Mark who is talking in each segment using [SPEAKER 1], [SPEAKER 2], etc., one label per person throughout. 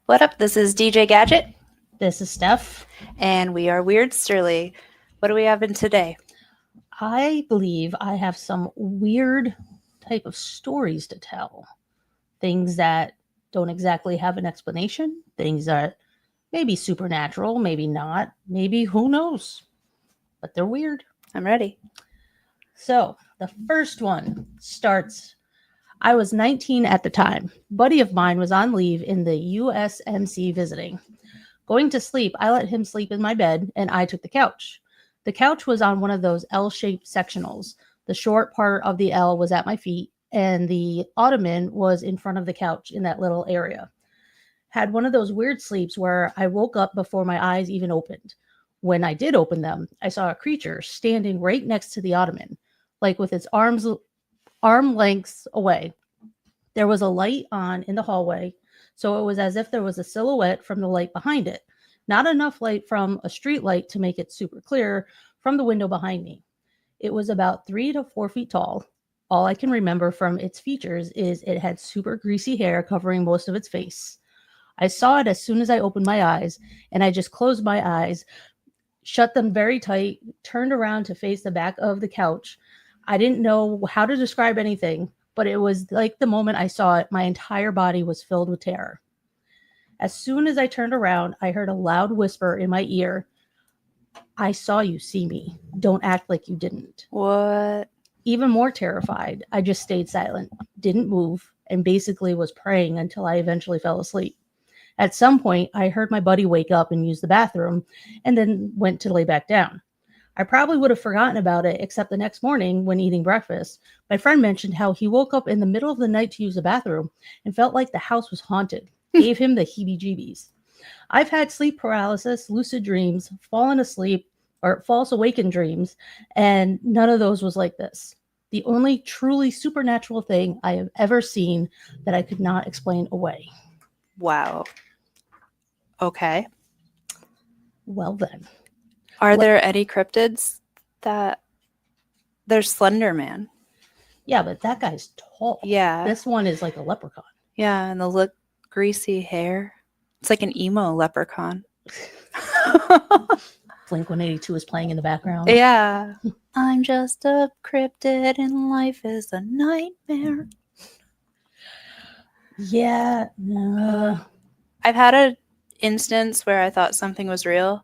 [SPEAKER 1] What up? This is DJ Gadget,
[SPEAKER 2] This is Steph.
[SPEAKER 1] and we are Weirdsterly. What do we have in today?
[SPEAKER 2] I believe I have some weird type of stories to tell. Things that don't exactly have an explanation, things that may be supernatural, maybe not, maybe who knows. But they're weird.
[SPEAKER 1] I'm ready.
[SPEAKER 2] So, the first one starts I was 19 at the time. A buddy of mine was on leave in the USMC visiting. Going to sleep, I let him sleep in my bed and I took the couch. The couch was on one of those L-shaped sectionals. The short part of the L was at my feet and the ottoman was in front of the couch in that little area. Had one of those weird sleeps where I woke up before my eyes even opened. When I did open them, I saw a creature standing right next to the ottoman, like with its arm lengths away. There was a light on in the hallway, so it was as if there was a silhouette from the light behind it. Not enough light from a street light to make it super clear from the window behind me. It was about 3 to 4 feet tall. All I can remember from its features is it had super greasy hair covering most of its face. I saw it as soon as I opened my eyes, and I just closed my eyes, shut them very tight, turned around to face the back of the couch. I didn't know how to describe anything, but it was like the moment I saw it, my entire body was filled with terror. As soon as I turned around, I heard a loud whisper in my ear, "I saw you see me. Don't act like you didn't."
[SPEAKER 1] What?
[SPEAKER 2] Even more terrified, I just stayed silent, didn't move, and basically was praying until I eventually fell asleep. At some point, I heard my buddy wake up and use the bathroom, and then went to lay back down. I probably would have forgotten about it, except the next morning when eating breakfast, my friend mentioned how he woke up in the middle of the night to use the bathroom and felt like the house was haunted. Gave him the heebie-jeebies. I've had sleep paralysis, lucid dreams, fallen asleep, or false awakened dreams, and none of those was like this. The only truly supernatural thing I have ever seen that I could not explain away.
[SPEAKER 1] Wow. Okay.
[SPEAKER 2] Well then.
[SPEAKER 1] Are there any cryptids that... There's Slender Man.
[SPEAKER 2] Yeah, but that guy's tall.
[SPEAKER 1] Yeah.
[SPEAKER 2] This one is like a leprechaun.
[SPEAKER 1] Yeah, and the greasy hair. It's like an emo leprechaun.
[SPEAKER 2] Blink 182 is playing in the background.
[SPEAKER 1] Yeah. I'm just a cryptid and life is a nightmare.
[SPEAKER 2] Yeah.
[SPEAKER 1] I've had an instance where I thought something was real.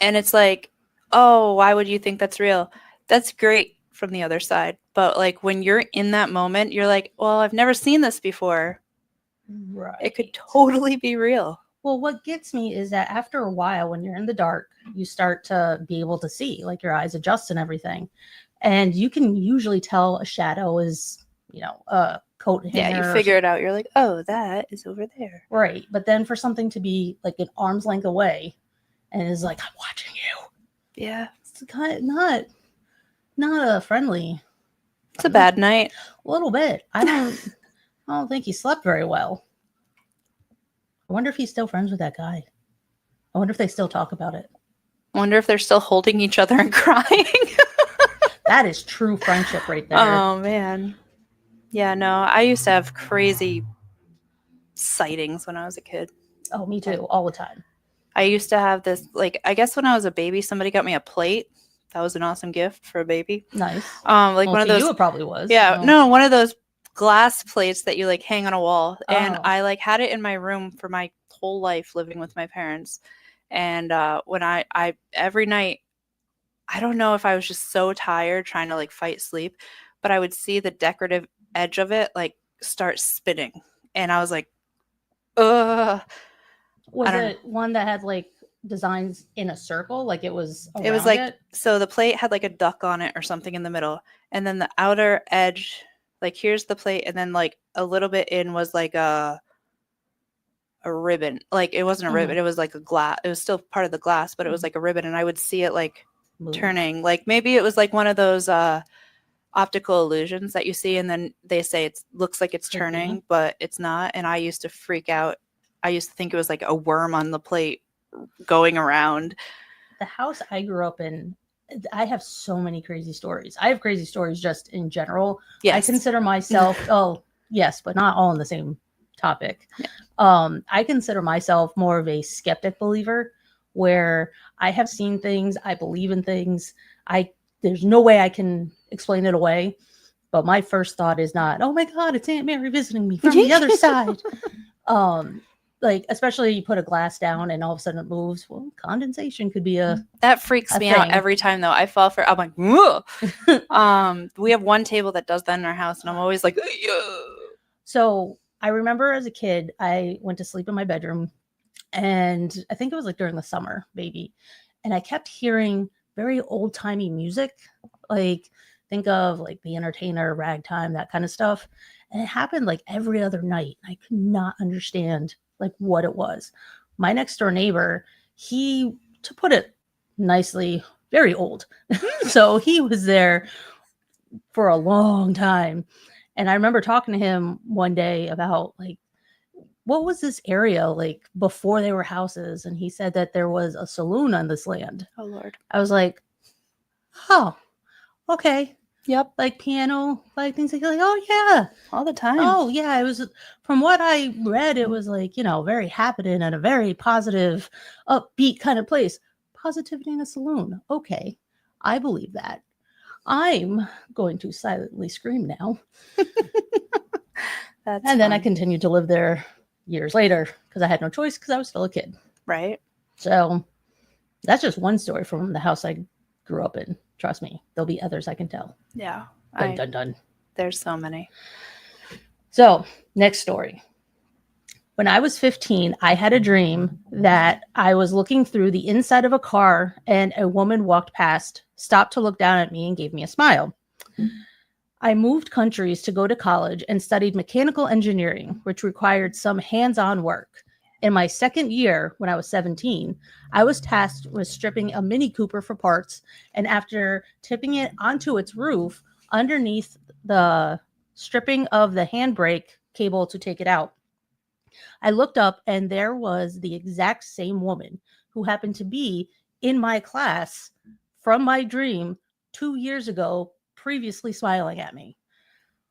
[SPEAKER 1] And it's like, oh, why would you think that's real? That's great from the other side. But like when you're in that moment, you're like, well, I've never seen this before.
[SPEAKER 2] Right.
[SPEAKER 1] It could totally be real.
[SPEAKER 2] Well, what gets me is that after a while, when you're in the dark, you start to be able to see, like your eyes adjust and everything. And you can usually tell a shadow is, a coat hanger.
[SPEAKER 1] Yeah, you figure it out. You're like, oh, that is over there.
[SPEAKER 2] Right. But then for something to be like an arm's length away and is like, I'm watching you.
[SPEAKER 1] Yeah.
[SPEAKER 2] It's kind of not a friendly.
[SPEAKER 1] It's a bad night.
[SPEAKER 2] A little bit. I don't think he slept very well. I wonder if he's still friends with that guy. I wonder if they still talk about it.
[SPEAKER 1] I wonder if they're still holding each other and crying.
[SPEAKER 2] That is true friendship right there.
[SPEAKER 1] Oh, man. Yeah, no, I used to have crazy sightings when I was a kid.
[SPEAKER 2] Oh, me too. All the time.
[SPEAKER 1] I used to have this, like, I guess when I was a baby, somebody got me a plate. That was an awesome gift for a baby.
[SPEAKER 2] Nice.
[SPEAKER 1] Like one of those.
[SPEAKER 2] You it probably was.
[SPEAKER 1] Yeah, no, one of those glass plates that you like hang on a wall. And
[SPEAKER 2] Oh.
[SPEAKER 1] I like had it in my room for my whole life living with my parents. And when I every night, I don't know if I was just so tired trying to like fight sleep, but I would see the decorative edge of it like start spinning. And I was like, ugh.
[SPEAKER 2] Was it one that had like designs in a circle? Like it was
[SPEAKER 1] like, so the plate had like a duck on it or something in the middle. And then the outer edge, like here's the plate. And then like a little bit in was like a ribbon. Like it wasn't a ribbon. It was like a glass. It was still part of the glass, but it was like a ribbon. And I would see it like turning. Like maybe it was like one of those optical illusions that you see. And then they say it looks like it's turning, but it's not. And I used to freak out. I used to think it was like a worm on the plate going around.
[SPEAKER 2] The house I grew up in, I have so many crazy stories. I have crazy stories just in general. Yes. I consider myself, yes, but not all in the same topic.
[SPEAKER 1] Yeah.
[SPEAKER 2] I consider myself more of a skeptic believer, where I have seen things, I believe in things. There's no way I can explain it away. But my first thought is not, oh my God, it's Aunt Mary visiting me from the other side. Like, especially you put a glass down and all of a sudden it moves. Well, condensation could be
[SPEAKER 1] that freaks me out every time though. I fall for, I'm like, we have one table that does that in our house, and I'm always like,
[SPEAKER 2] So I remember as a kid, I went to sleep in my bedroom, and I think it was like during the summer, maybe. And I kept hearing very old timey music, like think of like The Entertainer, Ragtime, that kind of stuff. And it happened like every other night. I could not understand like what it was. My next door neighbor, he, to put it nicely, very old. So he was there for a long time. And I remember talking to him one day about like, what was this area like before they were houses? And he said that there was a saloon on this land.
[SPEAKER 1] Oh Lord.
[SPEAKER 2] I was like, oh, okay.
[SPEAKER 1] Yep.
[SPEAKER 2] Like piano, like things like, oh yeah.
[SPEAKER 1] All the time.
[SPEAKER 2] Oh yeah. It was, from what I read, it was like, you know, very happening and a very positive, upbeat kind of place. Positivity in a saloon. Okay. I believe that. I'm going to silently scream now.
[SPEAKER 1] That's
[SPEAKER 2] and then I
[SPEAKER 1] fun.
[SPEAKER 2] continued to live there years later because I had no choice because I was still a kid.
[SPEAKER 1] Right.
[SPEAKER 2] So that's just one story from the house I grew up in. Trust me, there'll be others I can tell.
[SPEAKER 1] Yeah.
[SPEAKER 2] Dun, dun, dun.
[SPEAKER 1] There's so many.
[SPEAKER 2] So next story. When I was 15, I had a dream that I was looking through the inside of a car and a woman walked past, stopped to look down at me, and gave me a smile. I moved countries to go to college and studied mechanical engineering, which required some hands-on work. In my second year, when I was 17, I was tasked with stripping a Mini Cooper for parts, and after tipping it onto its roof, underneath the stripping of the handbrake cable to take it out, I looked up and there was the exact same woman who happened to be in my class from my dream 2 years ago, previously smiling at me.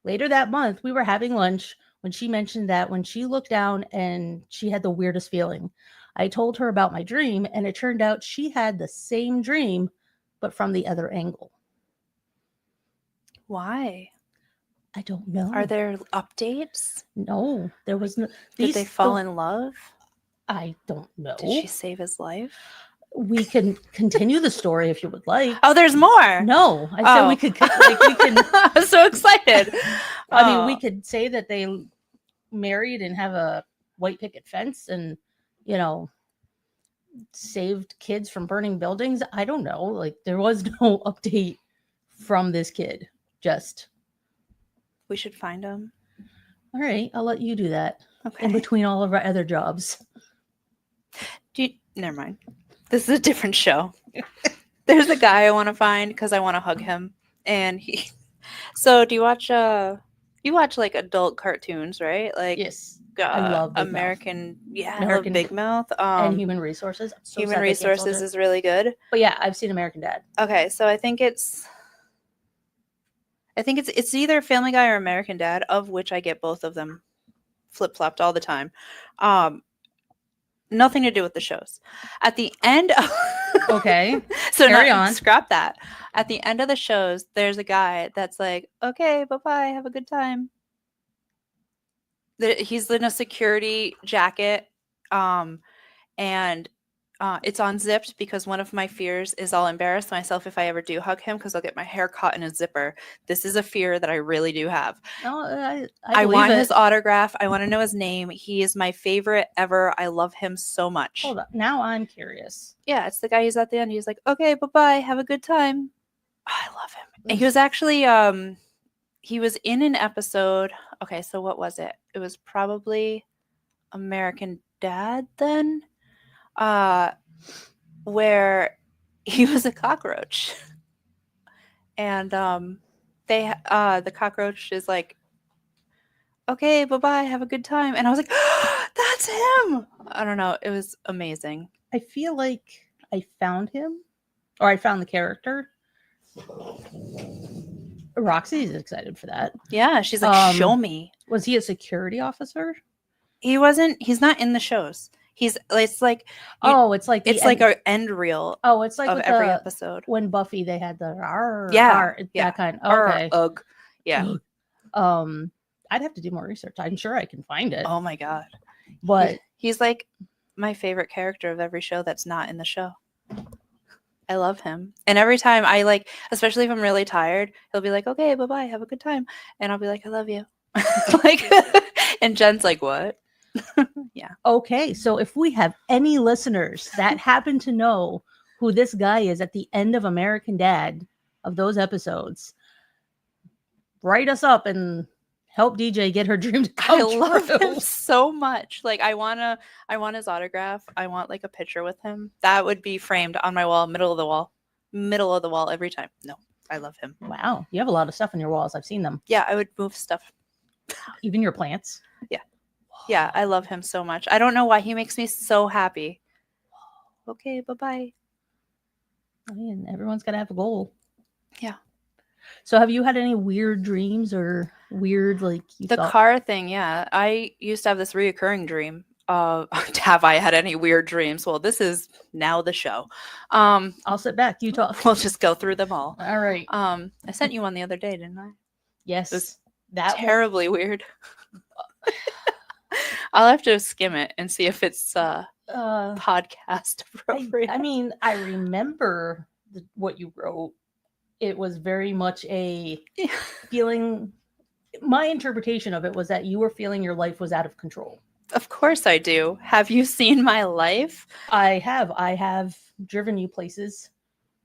[SPEAKER 2] Later that month, we were having lunch when she mentioned that when she looked down and she had the weirdest feeling. I told her about my dream, and it turned out she had the same dream, but from the other angle.
[SPEAKER 1] Why?
[SPEAKER 2] I don't know.
[SPEAKER 1] Are there updates?
[SPEAKER 2] No, there was no.
[SPEAKER 1] Did they fall in love?
[SPEAKER 2] I don't know.
[SPEAKER 1] Did she save his life?
[SPEAKER 2] We can continue the story if you would like.
[SPEAKER 1] Oh, there's more.
[SPEAKER 2] No, I said we could. Like, we can.
[SPEAKER 1] I was so excited.
[SPEAKER 2] I mean, we could say that they married and have a white picket fence, and you know, saved kids from burning buildings. I don't know. Like, there was no update from this kid. Just.
[SPEAKER 1] We should find him.
[SPEAKER 2] All right, I'll let you do that.
[SPEAKER 1] Okay.
[SPEAKER 2] In between all of our other jobs.
[SPEAKER 1] Never mind. This is a different show. There's a guy I want to find because I want to hug him. And he. So, do you watch? You watch like adult cartoons, right? Like,
[SPEAKER 2] yes, I love Big
[SPEAKER 1] American.
[SPEAKER 2] Mouth.
[SPEAKER 1] Yeah, I love Big Mouth.
[SPEAKER 2] And Human Resources.
[SPEAKER 1] So Human Resources is really good.
[SPEAKER 2] But yeah, I've seen American Dad.
[SPEAKER 1] Okay, so I think it's either Family Guy or American Dad, of which I get both of them flip-flopped all the time. Nothing to do with the shows. At the end of
[SPEAKER 2] okay.
[SPEAKER 1] So
[SPEAKER 2] carry on.
[SPEAKER 1] Scrap that. At the end of the shows, there's a guy that's like, okay, bye-bye, have a good time. He's in a security jacket, and it's unzipped because one of my fears is I'll embarrass myself if I ever do hug him because I'll get my hair caught in a zipper. This is a fear that I really do have.
[SPEAKER 2] No,
[SPEAKER 1] I want his autograph. I want to know his name. He is my favorite ever. I love him so much.
[SPEAKER 2] Hold on. Now I'm curious.
[SPEAKER 1] Yeah, it's the guy who's at the end. He's like, okay, bye-bye. Have a good time. Oh, I love him. And he was actually, he was in an episode. Okay, so what was it? It was probably American Dad then. Where he was a cockroach, and the cockroach is like, okay, bye-bye, have a good time. And I was like, oh, that's him. I don't know, it was amazing.
[SPEAKER 2] I feel like I found him, or I found the character. Roxy's excited for that.
[SPEAKER 1] Yeah, she's like, show me.
[SPEAKER 2] Was he a security officer?
[SPEAKER 1] He's not in the shows. It's like
[SPEAKER 2] it's like
[SPEAKER 1] it's like an end reel
[SPEAKER 2] it's like
[SPEAKER 1] of
[SPEAKER 2] with
[SPEAKER 1] every
[SPEAKER 2] the
[SPEAKER 1] episode.
[SPEAKER 2] when Buffy they had the
[SPEAKER 1] Yeah.
[SPEAKER 2] that kind.
[SPEAKER 1] Arr,
[SPEAKER 2] Okay.
[SPEAKER 1] ugh. Yeah.
[SPEAKER 2] I'd have to do more research. I'm sure I can find it.
[SPEAKER 1] Oh my god.
[SPEAKER 2] But
[SPEAKER 1] he's like my favorite character of every show that's not in the show. I love him. And every time I like, especially if I'm really tired, he'll be like, okay, bye-bye, have a good time. And I'll be like, I love you. Like, and Jen's like, what? Yeah.
[SPEAKER 2] Okay, so if we have any listeners that happen to know who this guy is at the end of American Dad of those episodes, write us up and help DJ get her dream to come true.
[SPEAKER 1] I love him so much. Like I want his autograph. I want like a picture with him. That would be framed on my wall, middle of the wall every time. No, I love him.
[SPEAKER 2] Wow, you have a lot of stuff on your walls. I've seen them.
[SPEAKER 1] Yeah, I would move stuff.
[SPEAKER 2] Even your plants.
[SPEAKER 1] Yeah. Yeah, I love him so much. I don't know why he makes me so happy. Okay, bye-bye.
[SPEAKER 2] I mean, everyone's got to have a goal.
[SPEAKER 1] Yeah.
[SPEAKER 2] So have you had any weird dreams or weird, like
[SPEAKER 1] car thing? Yeah. I used to have this reoccurring dream. Have I had any weird dreams? Well, this is now the show.
[SPEAKER 2] I'll sit back. You talk.
[SPEAKER 1] We'll just go through them all.
[SPEAKER 2] All right.
[SPEAKER 1] I sent you one the other day, didn't I?
[SPEAKER 2] Yes.
[SPEAKER 1] It was terribly weird. I'll have to skim it and see if it's podcast appropriate.
[SPEAKER 2] I mean, I remember what you wrote. It was very much a feeling. My interpretation of it was that you were feeling your life was out of control.
[SPEAKER 1] Of course I do. Have you seen my life?
[SPEAKER 2] I have. I have driven you places.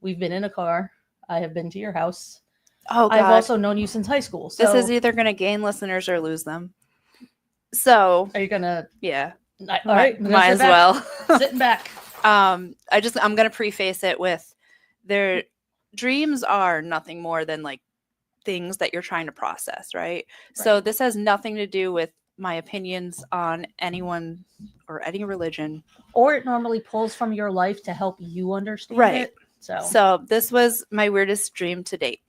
[SPEAKER 2] We've been in a car. I have been to your house.
[SPEAKER 1] Oh, God.
[SPEAKER 2] I've also known you since high school. So
[SPEAKER 1] this is either going to gain listeners or lose them. So
[SPEAKER 2] are you gonna?
[SPEAKER 1] Yeah.
[SPEAKER 2] All right.
[SPEAKER 1] Might as well.
[SPEAKER 2] Sitting back.
[SPEAKER 1] I'm going to preface it with their dreams are nothing more than like things that you're trying to process, right? So this has nothing to do with my opinions on anyone or any religion.
[SPEAKER 2] Or it normally pulls from your life to help you understand it.
[SPEAKER 1] So this was my weirdest dream to date.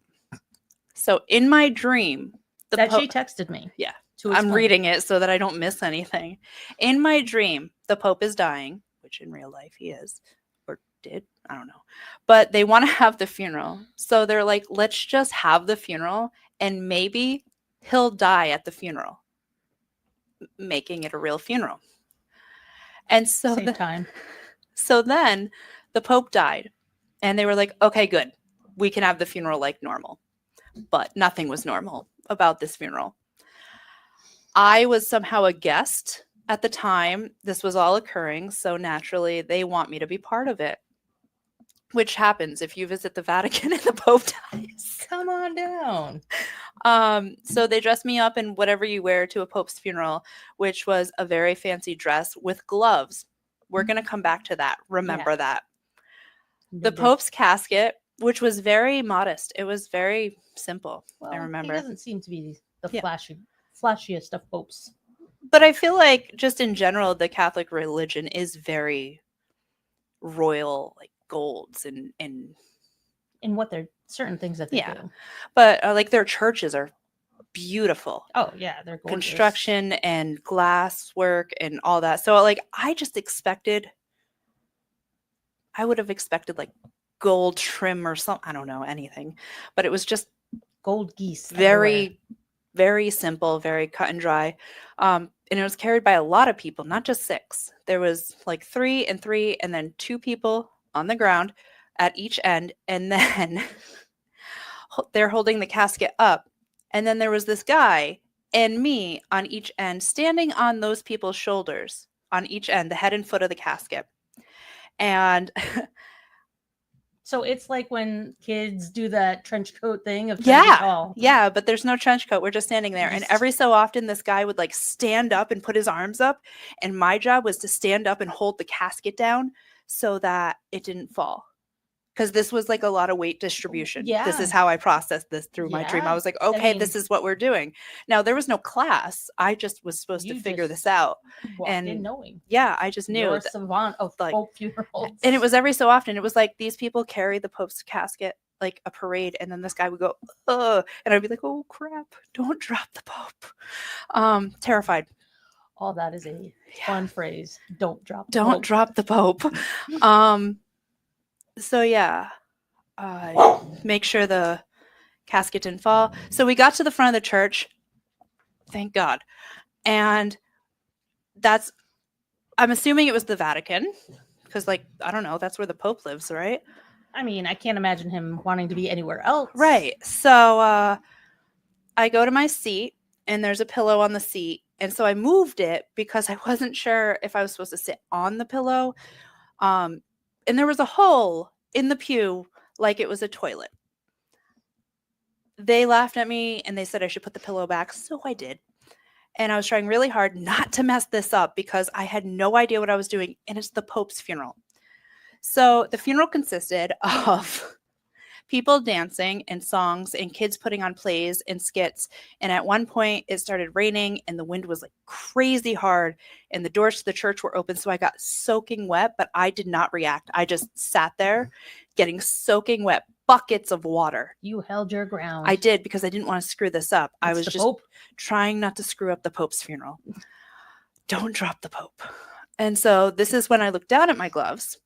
[SPEAKER 1] So in my dream,
[SPEAKER 2] she texted me.
[SPEAKER 1] Yeah. I'm reading it so that I don't miss anything. In my dream, the Pope is dying, which in real life he is, or did. I don't know. But they want to have the funeral. So they're like, let's just have the funeral and maybe he'll die at the funeral, making it a real funeral. And so so then the Pope died and they were like, okay, good. We can have the funeral like normal. But nothing was normal about this funeral. I was somehow a guest at the time this was all occurring. So naturally they want me to be part of it. Which happens if you visit the Vatican and the Pope dies.
[SPEAKER 2] Come on down.
[SPEAKER 1] So they dressed me up in whatever you wear to a Pope's funeral, which was a very fancy dress with gloves. We're going to come back to that. Remember that. The Pope's casket, which was very modest. It was very simple. Well, I remember.
[SPEAKER 2] He doesn't seem to be the flashiest of popes.
[SPEAKER 1] But I feel like just in general, the Catholic religion is very royal, like golds and
[SPEAKER 2] in what they're certain things that they do.
[SPEAKER 1] But like their churches are beautiful.
[SPEAKER 2] Oh yeah, they're gorgeous.
[SPEAKER 1] Construction and glass work and all that. So like I would have expected like gold trim or something. I don't know, anything. But it was just
[SPEAKER 2] gold geese.
[SPEAKER 1] Very, very simple, very cut and dry. And it was carried by a lot of people, not just 6. There was like 3 and 3 and then 2 people on the ground at each end. And then they're holding the casket up. And then there was this guy and me on each end, standing on those people's shoulders on each end, the head and foot of the casket. And
[SPEAKER 2] so it's like when kids do that trench coat thing of
[SPEAKER 1] yeah, but there's no trench coat. We're just standing there. And every so often this guy would like stand up and put his arms up. And my job was to stand up and hold the casket down so that it didn't fall. Because this was like a lot of weight distribution.
[SPEAKER 2] Yeah.
[SPEAKER 1] This is how I processed this through my dream. I was like, okay, this is what we're doing. Now, there was no class. I just was supposed to figure this out.
[SPEAKER 2] And knowing.
[SPEAKER 1] Yeah, I just knew.
[SPEAKER 2] You're a savant of like, Pope funerals.
[SPEAKER 1] And it was every so often. It was like these people carry the Pope's casket like a parade. And then this guy would go, ugh. And I'd be like, oh, crap. Don't drop the Pope. Terrified.
[SPEAKER 2] Oh, that is a fun phrase. Don't drop the
[SPEAKER 1] Don't
[SPEAKER 2] Pope.
[SPEAKER 1] drop the Pope. So yeah, make sure the casket didn't fall. So we got to the front of the church, thank God, and I'm assuming it was the Vatican, because like I don't know, that's where the Pope lives, right?
[SPEAKER 2] I mean, I can't imagine him wanting to be anywhere else.
[SPEAKER 1] Right. So I go to my seat, and there's a pillow on the seat, and so I moved it because I wasn't sure if I was supposed to sit on the pillow. And there was a hole in the pew like it was a toilet. They laughed at me and they said I should put the pillow back, so I did. And I was trying really hard not to mess this up because I had no idea what I was doing, and it's the Pope's funeral. So the funeral consisted of people dancing and songs and kids putting on plays and skits. And at one point it started raining and the wind was like crazy hard and the doors to the church were open. So I got soaking wet, but I did not react. I just sat there getting soaking wet, buckets of water.
[SPEAKER 2] You held your ground.
[SPEAKER 1] I did because I didn't want to screw this up. I was just
[SPEAKER 2] Pope.
[SPEAKER 1] Trying not to screw up the Pope's funeral. Don't drop the Pope. And so this is when I look down at my gloves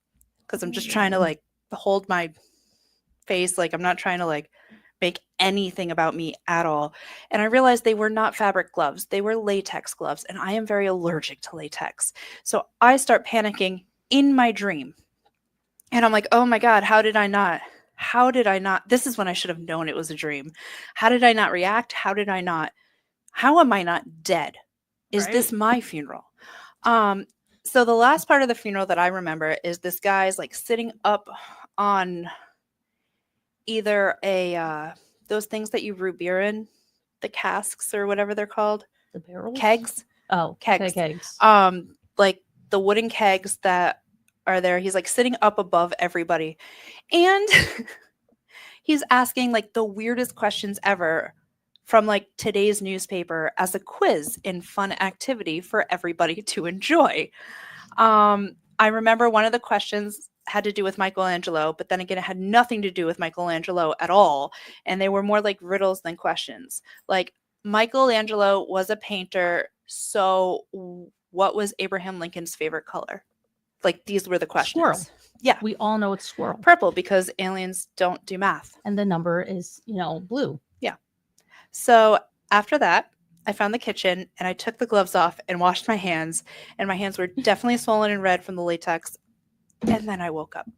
[SPEAKER 1] because I'm just trying to like hold my face, like I'm not trying to like make anything about me at all. And I realized they were not fabric gloves, they were latex gloves, and I am very allergic to latex. So I start panicking in my dream, and I'm like, oh my God, how did I not, this is when I should have known it was a dream. How did I not react? How am I not dead? Is this my funeral? So the last part of the funeral that I remember is this guy's like sitting up on either those things that you root beer in, the casks or whatever they're called.
[SPEAKER 2] The barrels?
[SPEAKER 1] Kegs.
[SPEAKER 2] Oh,
[SPEAKER 1] kegs.
[SPEAKER 2] Kegs.
[SPEAKER 1] Like the wooden kegs that are there. He's like sitting up above everybody. And he's asking like the weirdest questions ever from like today's newspaper as a quiz and fun activity for everybody to enjoy. I remember one of the questions had to do with Michelangelo, but then again, it had nothing to do with Michelangelo at all. And they were more like riddles than questions. Like Michelangelo was a painter. So what was Abraham Lincoln's favorite color? Like these were the questions.
[SPEAKER 2] Squirrel.
[SPEAKER 1] Yeah.
[SPEAKER 2] We all know it's squirrel.
[SPEAKER 1] Purple, because aliens don't do math.
[SPEAKER 2] And the number is, blue.
[SPEAKER 1] Yeah. So after that, I found the kitchen and I took the gloves off and washed my hands, and my hands were definitely swollen and red from the latex. And then I woke up.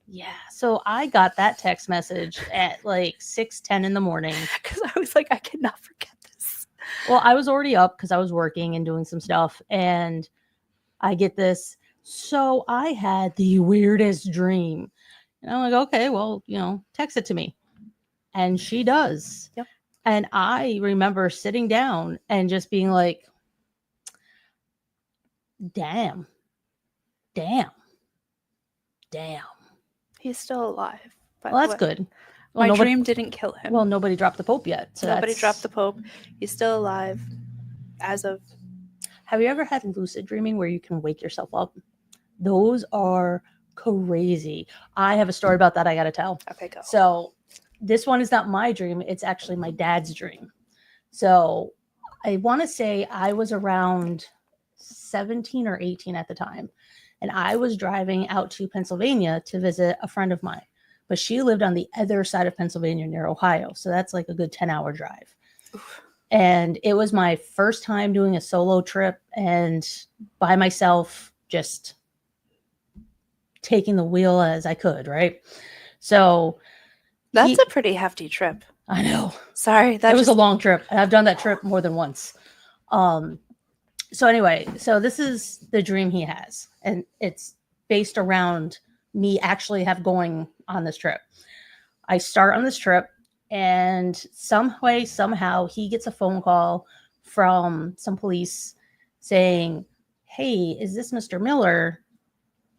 [SPEAKER 2] Yeah. So I got that text message at like 6:10 in the morning.
[SPEAKER 1] Because I was like, I cannot forget this.
[SPEAKER 2] Well, I was already up because I was working and doing some stuff. And I get this. So I had the weirdest dream. And I'm like, okay, well, text it to me. And she does.
[SPEAKER 1] Yep.
[SPEAKER 2] And I remember sitting down and just being like, damn.
[SPEAKER 1] He's still alive.
[SPEAKER 2] Well, that's good.
[SPEAKER 1] My dream didn't kill him.
[SPEAKER 2] Well, nobody dropped the Pope yet. So
[SPEAKER 1] nobody dropped the Pope. He's still alive as of.
[SPEAKER 2] Have you ever had lucid dreaming where you can wake yourself up? Those are crazy. I have a story about that I got to tell.
[SPEAKER 1] Okay, go.
[SPEAKER 2] So this one is not my dream. It's actually my dad's dream. So I want to say I was around 17 or 18 at the time. And I was driving out to Pennsylvania to visit a friend of mine. But she lived on the other side of Pennsylvania near Ohio. So that's like a good 10-hour drive. Oof. And it was my first time doing a solo trip and by myself, just taking the wheel as I could, right? So
[SPEAKER 1] that's a pretty hefty trip.
[SPEAKER 2] I know.
[SPEAKER 1] Sorry.
[SPEAKER 2] It was a long trip. And I've done that trip more than once. So anyway, so this is the dream he has. And it's based around me actually going on this trip. I start on this trip and somehow he gets a phone call from some police saying, hey, is this Mr. Miller?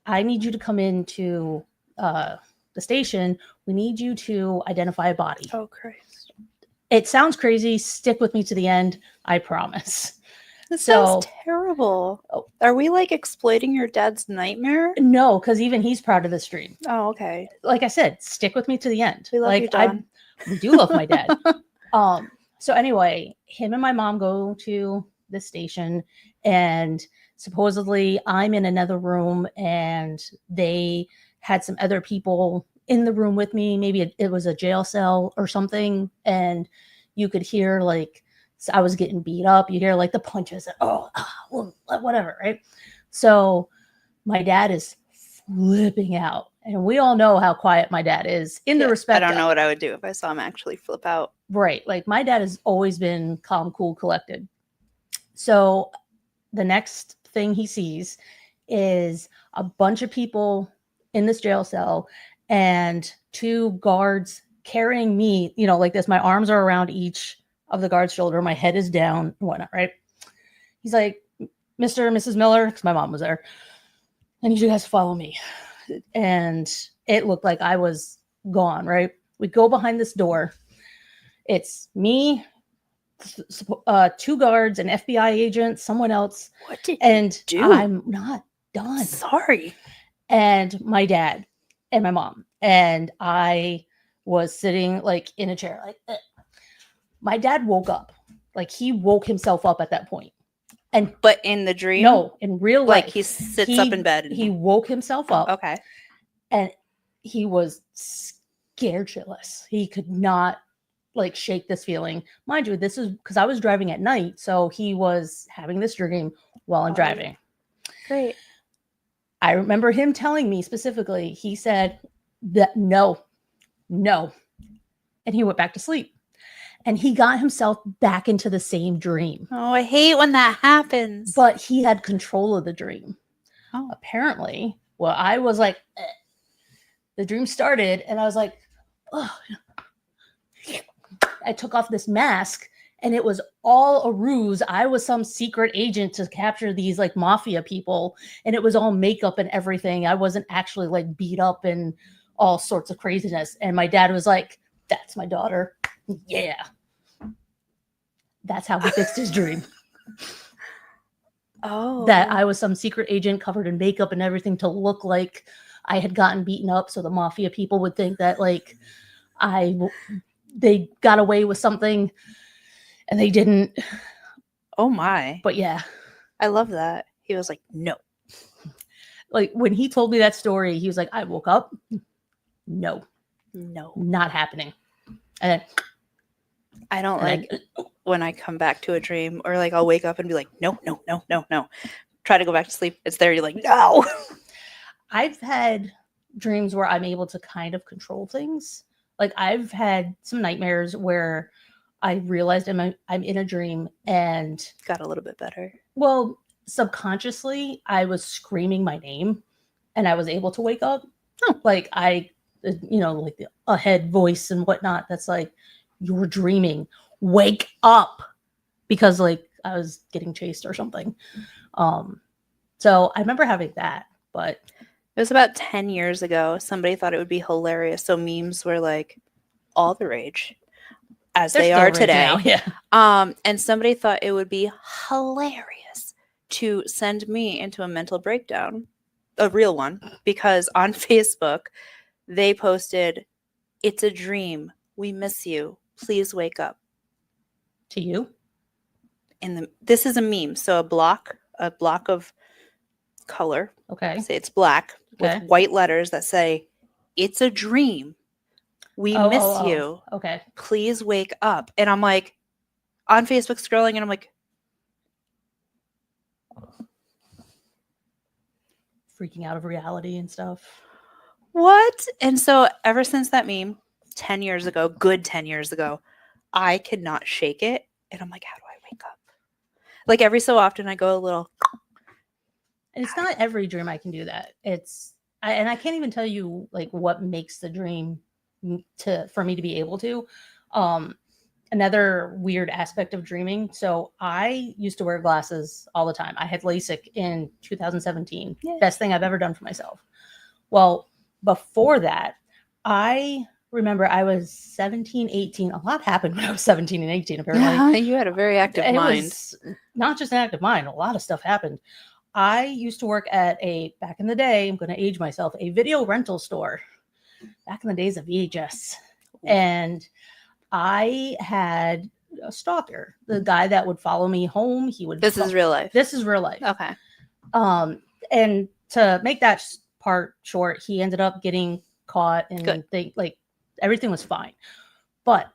[SPEAKER 2] I need you to come into the station. We need you to identify a body.
[SPEAKER 1] Oh, Christ.
[SPEAKER 2] It sounds crazy. Stick with me to the end. I promise.
[SPEAKER 1] This sounds terrible. Are we like exploiting your dad's nightmare?
[SPEAKER 2] No, because even he's proud of this dream.
[SPEAKER 1] Oh, okay.
[SPEAKER 2] Like I said, stick with me to the end.
[SPEAKER 1] We love you, Don.
[SPEAKER 2] We do love my dad. So anyway, him and my mom go to this station, and supposedly I'm in another room, and they had some other people in the room with me. Maybe it was a jail cell or something, and you could hear like I was getting beat up. You hear like the punches, whatever, right? So my dad is flipping out, and we all know how quiet my dad is in the respect.
[SPEAKER 1] I don't know what I would do if I saw him actually flip out.
[SPEAKER 2] Right. Like my dad has always been calm, cool, collected. So the next thing he sees is a bunch of people in this jail cell and 2 guards carrying me, like this. My arms are around each of the guard's shoulder. My head is down and whatnot, right? He's like, Mr. and Mrs. Miller, because my mom was there, I need you guys to follow me. And it looked like I was gone, right? We go behind this door. It's me, 2 guards, an FBI agent, someone else.
[SPEAKER 1] What did
[SPEAKER 2] you
[SPEAKER 1] do?
[SPEAKER 2] I'm not done.
[SPEAKER 1] Sorry.
[SPEAKER 2] And my dad and my mom. And I was sitting like in a chair. Like my dad woke up. Like he woke himself up at that point.
[SPEAKER 1] But in the dream?
[SPEAKER 2] No, in real life.
[SPEAKER 1] Like he sits up in bed.
[SPEAKER 2] He woke himself up.
[SPEAKER 1] Okay.
[SPEAKER 2] And he was scared shitless. He could not like shake this feeling. Mind you, this is because I was driving at night. So he was having this dream while I'm driving.
[SPEAKER 1] Great.
[SPEAKER 2] I remember him telling me specifically, he said that no. And he went back to sleep. And he got himself back into the same dream.
[SPEAKER 1] Oh, I hate when that happens.
[SPEAKER 2] But he had control of the dream.
[SPEAKER 1] Oh.
[SPEAKER 2] Apparently. Well, I was like, the dream started and I was like, oh. I took off this mask and it was all a ruse. I was some secret agent to capture these like mafia people, and it was all makeup and everything. I wasn't actually like beat up and all sorts of craziness. And my dad was like, that's my daughter. Yeah. That's how he fixed his dream.
[SPEAKER 1] Oh.
[SPEAKER 2] That I was some secret agent covered in makeup and everything to look like I had gotten beaten up, so the mafia people would think that like they got away with something and they didn't.
[SPEAKER 1] Oh my.
[SPEAKER 2] But yeah.
[SPEAKER 1] I love that. He was like, no.
[SPEAKER 2] Like when he told me that story, he was like, I woke up. No, not happening. And then,
[SPEAKER 1] I don't like when I come back to a dream, or like I'll wake up and be like, no. Try to go back to sleep. It's there. You're like, no.
[SPEAKER 2] I've had dreams where I'm able to kind of control things. Like I've had some nightmares where I realized I'm in a dream and
[SPEAKER 1] got a little bit better.
[SPEAKER 2] Well, subconsciously, I was screaming my name and I was able to wake up. Like like a head voice and whatnot. That's like, you're dreaming. Wake up. Because like I was getting chased or something. So I remember having that, but
[SPEAKER 1] it was about 10 years ago. Somebody thought it would be hilarious. So memes were like all the rage, as they are today.
[SPEAKER 2] Now, yeah.
[SPEAKER 1] And somebody thought it would be hilarious to send me into a mental breakdown, a real one, because on Facebook they posted, "It's a dream. We miss you. Please wake up."
[SPEAKER 2] To you?
[SPEAKER 1] This is a meme. So a block of color.
[SPEAKER 2] Okay.
[SPEAKER 1] Say it's black with white letters that say, "It's a dream. We miss you.
[SPEAKER 2] Okay.
[SPEAKER 1] Please wake up." And I'm like, on Facebook scrolling, and I'm like,
[SPEAKER 2] freaking out of reality and stuff.
[SPEAKER 1] What? And so ever since that meme, 10 years ago, good 10 years ago, I could not shake it. And I'm like, how do I wake up? Like every so often I go a little.
[SPEAKER 2] And it's not every dream I can do that. And I can't even tell you like what makes the dream for me to be able to. Another weird aspect of dreaming. So I used to wear glasses all the time. I had LASIK in 2017. Yeah. Best thing I've ever done for myself. Well, before that, I remember I was 17, 18. A lot happened when I was 17 and 18, apparently.
[SPEAKER 1] Yeah, you had a very active mind. It was
[SPEAKER 2] not just an active mind. A lot of stuff happened. I used to work at back in the day, I'm going to age myself, a video rental store. Back in the days of VHS. And I had a stalker, the guy that would follow me home. He would.
[SPEAKER 1] This is real life.
[SPEAKER 2] This is real life.
[SPEAKER 1] Okay.
[SPEAKER 2] And to make that part short, he ended up getting caught, and everything was fine. But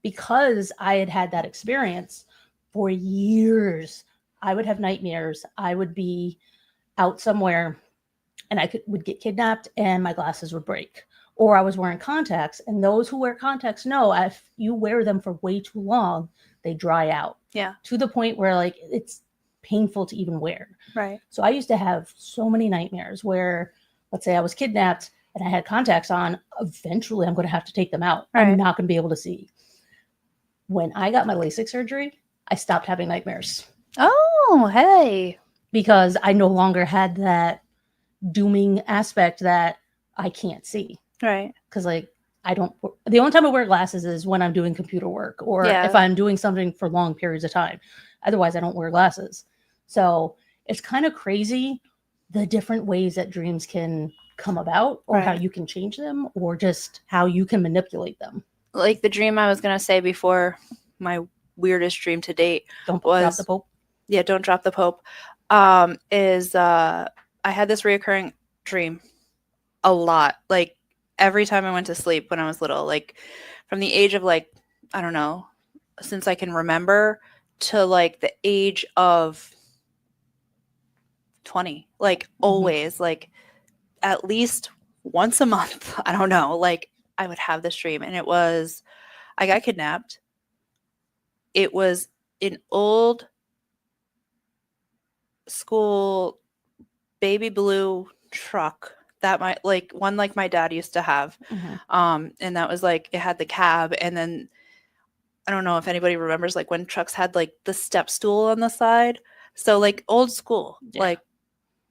[SPEAKER 2] because I had had that experience for years, I would have nightmares. I would be out somewhere and would get kidnapped and my glasses would break, or I was wearing contacts, and those who wear contacts know if you wear them for way too long, they dry out.
[SPEAKER 1] Yeah.
[SPEAKER 2] To the point where like it's painful to even wear.
[SPEAKER 1] Right.
[SPEAKER 2] So I used to have so many nightmares where, let's say I was kidnapped and I had contacts on, eventually I'm going to have to take them out.
[SPEAKER 1] Right.
[SPEAKER 2] I'm not going to be able to see. When I got my LASIK surgery, I stopped having nightmares.
[SPEAKER 1] Oh, hey.
[SPEAKER 2] Because I no longer had that dooming aspect that I can't see.
[SPEAKER 1] Right.
[SPEAKER 2] Because like the only time I wear glasses is when I'm doing computer work or if I'm doing something for long periods of time. Otherwise, I don't wear glasses. So it's kind of crazy the different ways that dreams can come about, or how you can change them, or just how you can manipulate them.
[SPEAKER 1] Like the dream I was going to say before, my weirdest dream to date
[SPEAKER 2] drop the Pope.
[SPEAKER 1] Yeah, don't drop the Pope. I had this reoccurring dream a lot. Like every time I went to sleep when I was little, like from the age of like, I don't know, since I can remember to like the age of 20, like always, like at least once a month. I don't know. Like I would have this dream, and it was, I got kidnapped. It was an old school baby blue truck that one like my dad used to have. And that was like, it had the cab, and then I don't know if anybody remembers like when trucks had like the step stool on the side. So like old school, like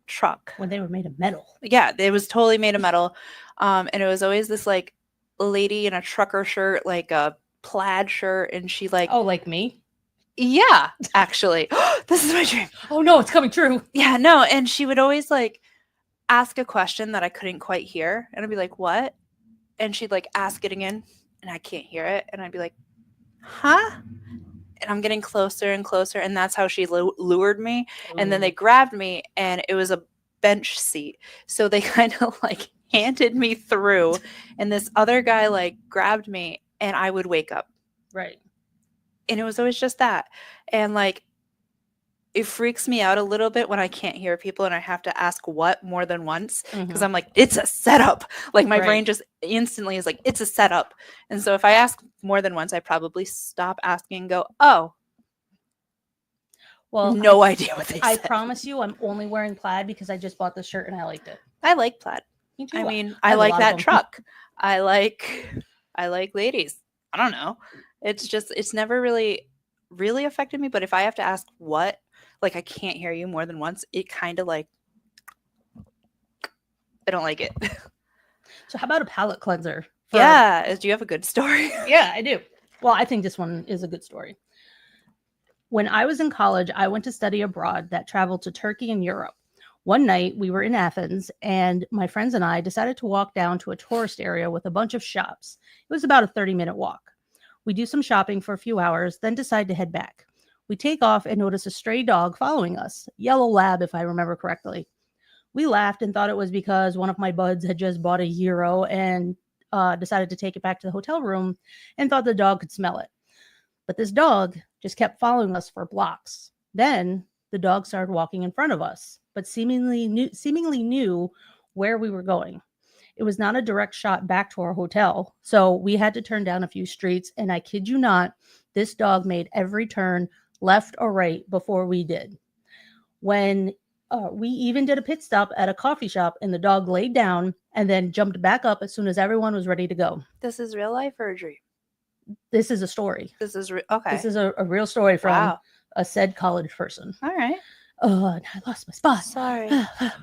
[SPEAKER 1] truck.
[SPEAKER 2] When they were made of metal.
[SPEAKER 1] Yeah, it was totally made of metal. And it was always this like lady in a trucker shirt, like a plaid shirt, and she like,
[SPEAKER 2] oh, like me?
[SPEAKER 1] Yeah, actually. This is my dream.
[SPEAKER 2] Oh no, it's coming true.
[SPEAKER 1] Yeah, no. And she would always like ask a question that I couldn't quite hear, and I'd be like, what? And she'd like ask it again, and I can't hear it, and I'd be like, huh? And I'm getting closer and closer, and that's how she lured me. And then they grabbed me, and it was a bench seat, so they kind of like handed me through, and this other guy like grabbed me, and I would wake up.
[SPEAKER 2] Right.
[SPEAKER 1] And it was always just that. And like it freaks me out a little bit when I can't hear people and I have to ask what more than once, because I'm like, it's a setup. Like my brain just instantly is like, it's a setup. And so if I ask more than once, I probably stop asking and go, oh, well, no idea what they said.
[SPEAKER 2] I promise you, I'm only wearing plaid because I just bought this shirt and I liked it.
[SPEAKER 1] I like plaid.
[SPEAKER 2] Me too.
[SPEAKER 1] I mean, I like that truck. I like ladies. I don't know. It's never really affected me. But if I have to ask what, like I can't hear you more than once, it kind of like, I don't like it.
[SPEAKER 2] So how about a palate cleanser?
[SPEAKER 1] Yeah. Do you have a good story?
[SPEAKER 2] Yeah, I do. Well, I think this one is a good story. When I was in college, I went to study abroad that traveled to Turkey and Europe. One night we were in Athens, and my friends and I decided to walk down to a tourist area with a bunch of shops. It was about a 30-minute walk. We do some shopping for a few hours, then decide to head back. We take off and notice a stray dog following us, yellow lab if I remember correctly. We laughed and thought it was because one of my buds had just bought a gyro and decided to take it back to the hotel room and thought the dog could smell it. But this dog just kept following us for blocks. Then the dog started walking in front of us, but seemingly knew where we were going. It was not a direct shot back to our hotel, so we had to turn down a few streets, and I kid you not, this dog made every turn left or right before we did. When we even did a pit stop at a coffee shop, and the dog laid down and then jumped back up as soon as everyone was ready to go.
[SPEAKER 1] This is real life or a dream?
[SPEAKER 2] This is a story.
[SPEAKER 1] This is okay.
[SPEAKER 2] This is a real story from a said college person.
[SPEAKER 1] All right.
[SPEAKER 2] I lost my spot.
[SPEAKER 1] Sorry.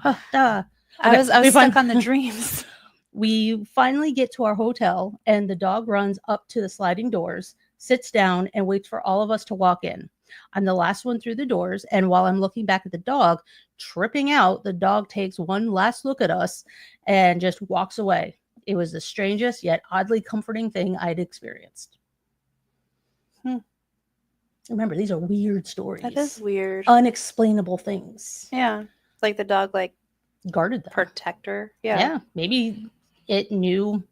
[SPEAKER 2] I
[SPEAKER 1] was stuck on the dreams.
[SPEAKER 2] We finally get to our hotel, and the dog runs up to the sliding doors, sits down, and waits for all of us to walk in. I'm the last one through the doors, and while I'm looking back at the dog, tripping out, the dog takes one last look at us and just walks away. It was the strangest yet oddly comforting thing I'd experienced. Remember, these are weird stories.
[SPEAKER 1] That is weird.
[SPEAKER 2] Unexplainable things.
[SPEAKER 1] Yeah. Like the dog, like,
[SPEAKER 2] Guarded them.
[SPEAKER 1] protector.
[SPEAKER 2] Yeah. Maybe it knew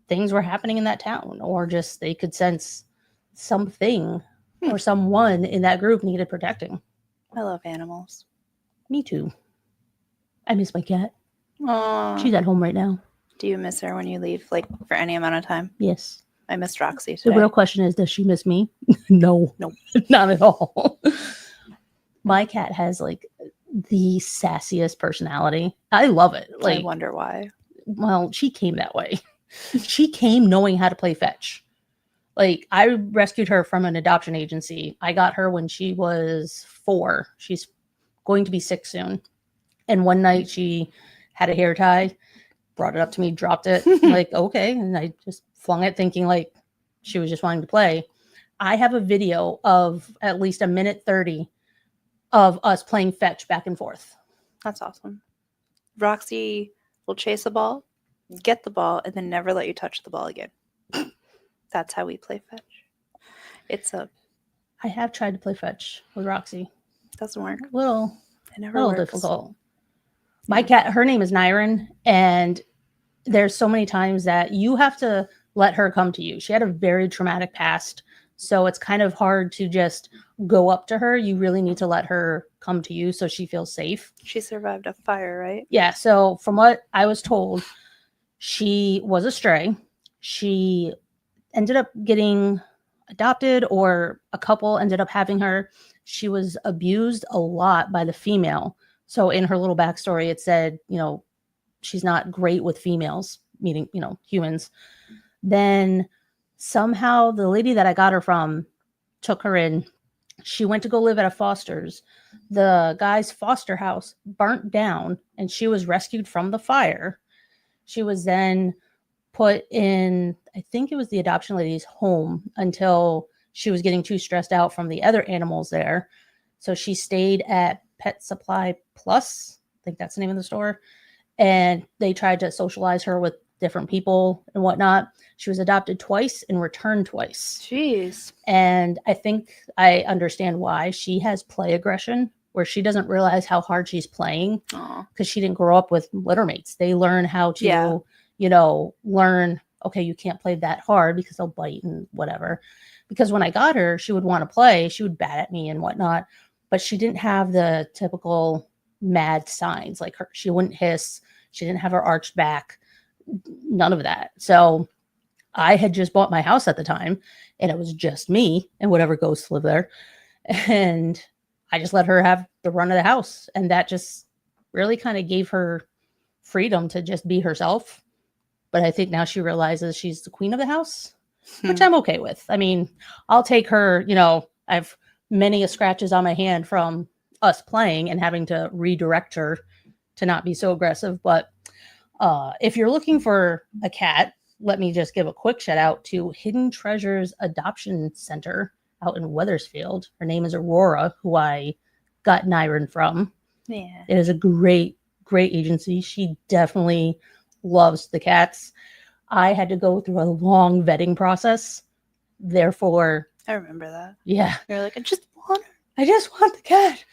[SPEAKER 2] things were happening in that town, or just they could sense something or someone in that group needed protecting.
[SPEAKER 1] I love animals.
[SPEAKER 2] Me too. I miss my cat.
[SPEAKER 1] Aww.
[SPEAKER 2] She's at home right now.
[SPEAKER 1] Do you miss her when you leave, like, for any amount of time?
[SPEAKER 2] Yes.
[SPEAKER 1] I missed Roxy
[SPEAKER 2] The
[SPEAKER 1] today.
[SPEAKER 2] real question is, does she miss me? No.
[SPEAKER 1] Nope.
[SPEAKER 2] Not at all. My cat has like the sassiest personality. I love it. Like,
[SPEAKER 1] I wonder why.
[SPEAKER 2] well, she came that way. She came knowing how to play fetch. Like, I rescued her from an adoption agency. I got her when she was 4. She's going to be 6 soon. And one night she had a hair tie, brought it up to me, dropped it. Like, okay. And I just flung it thinking like she was just wanting to play. I have a video of at least 1:30 of us playing fetch back and forth.
[SPEAKER 1] That's awesome. Roxy will chase a ball, get the ball, and then never let you touch the ball again. That's how we play fetch.
[SPEAKER 2] I have tried to play fetch with Roxy.
[SPEAKER 1] Doesn't work.
[SPEAKER 2] It
[SPEAKER 1] never works.
[SPEAKER 2] Difficult. My cat, her name is Nyron, and there's so many times that you have to let her come to you. She had a very traumatic past, so it's kind of hard to just go up to her. You really need to let her come to you so she feels safe.
[SPEAKER 1] She survived a fire, right?
[SPEAKER 2] Yeah, so from what I was told, she was a stray. She ended up getting adopted, or a couple ended up having her. She was abused a lot by the female. So in her little backstory, it said, she's not great with females, meaning, humans. Then somehow the lady that I got her from took her in. She went to go live at a foster's. The guy's foster house burnt down, and she was rescued from the fire. She was then put in, I think it was the adoption lady's home, until she was getting too stressed out from the other animals there. So she stayed at Pet Supply Plus. I think that's the name of the store. And they tried to socialize her with different people and whatnot. She was adopted twice and returned twice.
[SPEAKER 1] Jeez.
[SPEAKER 2] And I think I understand why. She has play aggression, where she doesn't realize how hard she's playing because she didn't grow up with litter mates. They learn how to, learn, okay, you can't play that hard because they'll bite and whatever. Because when I got her, she would want to play. She would bat at me and whatnot, but she didn't have the typical mad signs like her. She wouldn't hiss. She didn't have her arched back. None of that. So I had just bought my house at the time, and it was just me and whatever ghosts live there. And I just let her have the run of the house. And that just really kind of gave her freedom to just be herself. But I think now she realizes she's the queen of the house, which I'm okay with. I mean, I'll take her, I have many scratches on my hand from us playing and having to redirect her to not be so aggressive. But if you're looking for a cat, let me just give a quick shout out to Hidden Treasures Adoption Center out in Wethersfield. Her name is Aurora, who I got Nyron from.
[SPEAKER 1] Yeah.
[SPEAKER 2] It is a great, great agency. She definitely loves the cats. I had to go through a long vetting process. Therefore,
[SPEAKER 1] I remember that.
[SPEAKER 2] Yeah.
[SPEAKER 1] You're like, I just want
[SPEAKER 2] the cat.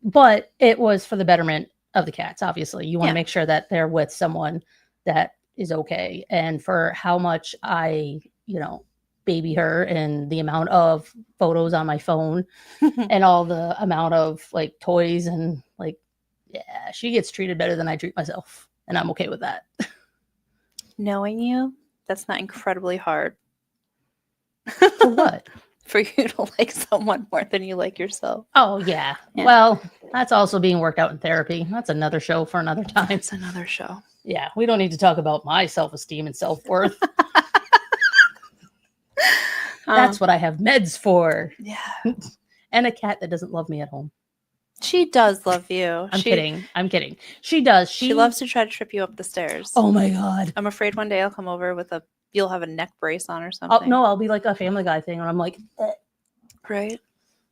[SPEAKER 2] But it was for the betterment of the cats, obviously. You want to make sure that they're with someone that is okay. And for how much I, baby her, and the amount of photos on my phone and all the amount of like toys and like, yeah, she gets treated better than I treat myself. And I'm okay with that.
[SPEAKER 1] Knowing you, that's not incredibly hard.
[SPEAKER 2] For what?
[SPEAKER 1] For you to like someone more than you like yourself.
[SPEAKER 2] Oh, yeah. Well, that's also being worked out in therapy. That's another show for another time.
[SPEAKER 1] It's another show.
[SPEAKER 2] Yeah, we don't need to talk about my self-esteem and self-worth. That's what I have meds for.
[SPEAKER 1] Yeah.
[SPEAKER 2] And a cat that doesn't love me at home.
[SPEAKER 1] She does love you.
[SPEAKER 2] I'm kidding. She does.
[SPEAKER 1] She loves to try to trip you up the stairs.
[SPEAKER 2] Oh my God.
[SPEAKER 1] I'm afraid one day I'll come over with you'll have a neck brace on or something.
[SPEAKER 2] Oh, no, I'll be like a Family Guy thing. And I'm like,
[SPEAKER 1] Right.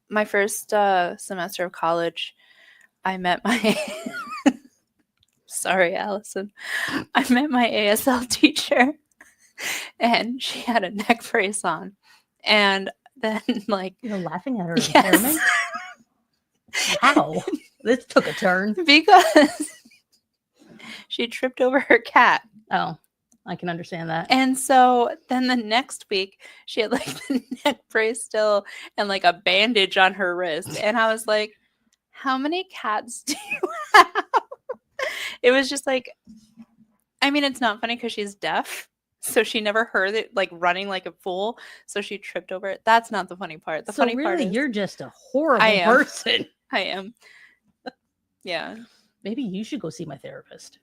[SPEAKER 1] My first semester of college, I met my, sorry, Allison. I met my ASL teacher, and she had a neck brace on. And then like
[SPEAKER 2] You're laughing at her
[SPEAKER 1] yes.
[SPEAKER 2] impairment? How? This took a turn.
[SPEAKER 1] Because she tripped over her cat.
[SPEAKER 2] Oh, I can understand that.
[SPEAKER 1] And so then the next week, she had like the neck brace still and like a bandage on her wrist. And I was like, how many cats do you have? It was just like, I mean, it's not funny because she's deaf. So she never heard it like running like a fool. So she tripped over it. That's not the funny part. The funny part is
[SPEAKER 2] you're just a horrible
[SPEAKER 1] I am.
[SPEAKER 2] person.
[SPEAKER 1] I am. Yeah.
[SPEAKER 2] Maybe you should go see my therapist.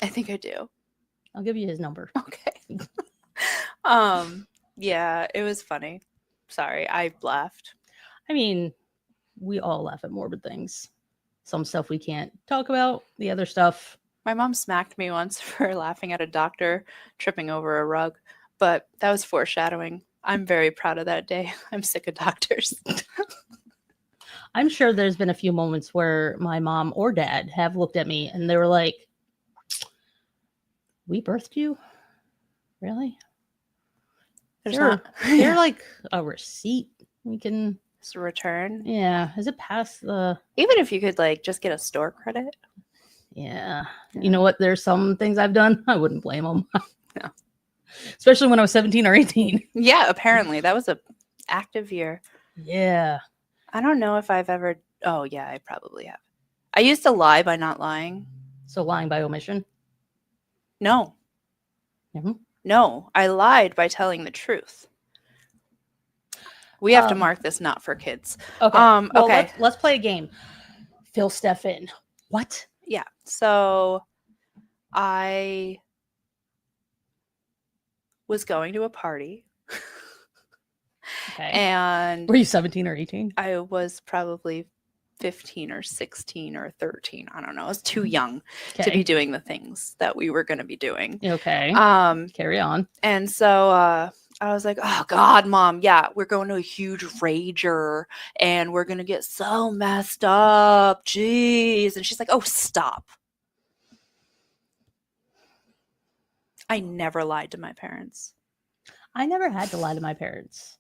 [SPEAKER 1] I think I do.
[SPEAKER 2] I'll give you his number.
[SPEAKER 1] Okay. Yeah, it was funny. Sorry, I laughed.
[SPEAKER 2] I mean, we all laugh at morbid things. Some stuff we can't talk about. The other stuff.
[SPEAKER 1] My mom smacked me once for laughing at a doctor tripping over a rug, but that was foreshadowing. I'm very proud of that day. I'm sick of doctors.
[SPEAKER 2] I'm sure there's been a few moments where my mom or dad have looked at me and they were like, we birthed you? Really? They're like a receipt we can
[SPEAKER 1] It's a return.
[SPEAKER 2] Yeah. Is it past the
[SPEAKER 1] Even if you could like just get a store credit.
[SPEAKER 2] Yeah. You know what? There's some things I've done. I wouldn't blame them.
[SPEAKER 1] No.
[SPEAKER 2] Especially when I was 17 or 18.
[SPEAKER 1] Yeah, apparently. That was a active year.
[SPEAKER 2] Yeah.
[SPEAKER 1] I don't know if I've ever. Oh, yeah, I probably have. I used to lie by not lying.
[SPEAKER 2] So lying by omission?
[SPEAKER 1] No.
[SPEAKER 2] Mm-hmm.
[SPEAKER 1] No, I lied by telling the truth. We have to mark this not for kids.
[SPEAKER 2] Okay. Well,
[SPEAKER 1] okay.
[SPEAKER 2] Let's play a game. Fill Steph in. What?
[SPEAKER 1] Yeah. So I was going to a party.
[SPEAKER 2] Okay.
[SPEAKER 1] And
[SPEAKER 2] were you 17 or 18?
[SPEAKER 1] I was probably 15 or 16 or 13. I don't know. I was too young to be doing the things that we were going to be doing.
[SPEAKER 2] Okay. Carry on.
[SPEAKER 1] And so I was like, oh God, Mom, yeah, we're going to a huge rager and we're going to get so messed up. Jeez. And she's like, oh, stop. I never lied to my parents.
[SPEAKER 2] I never had to lie to my parents.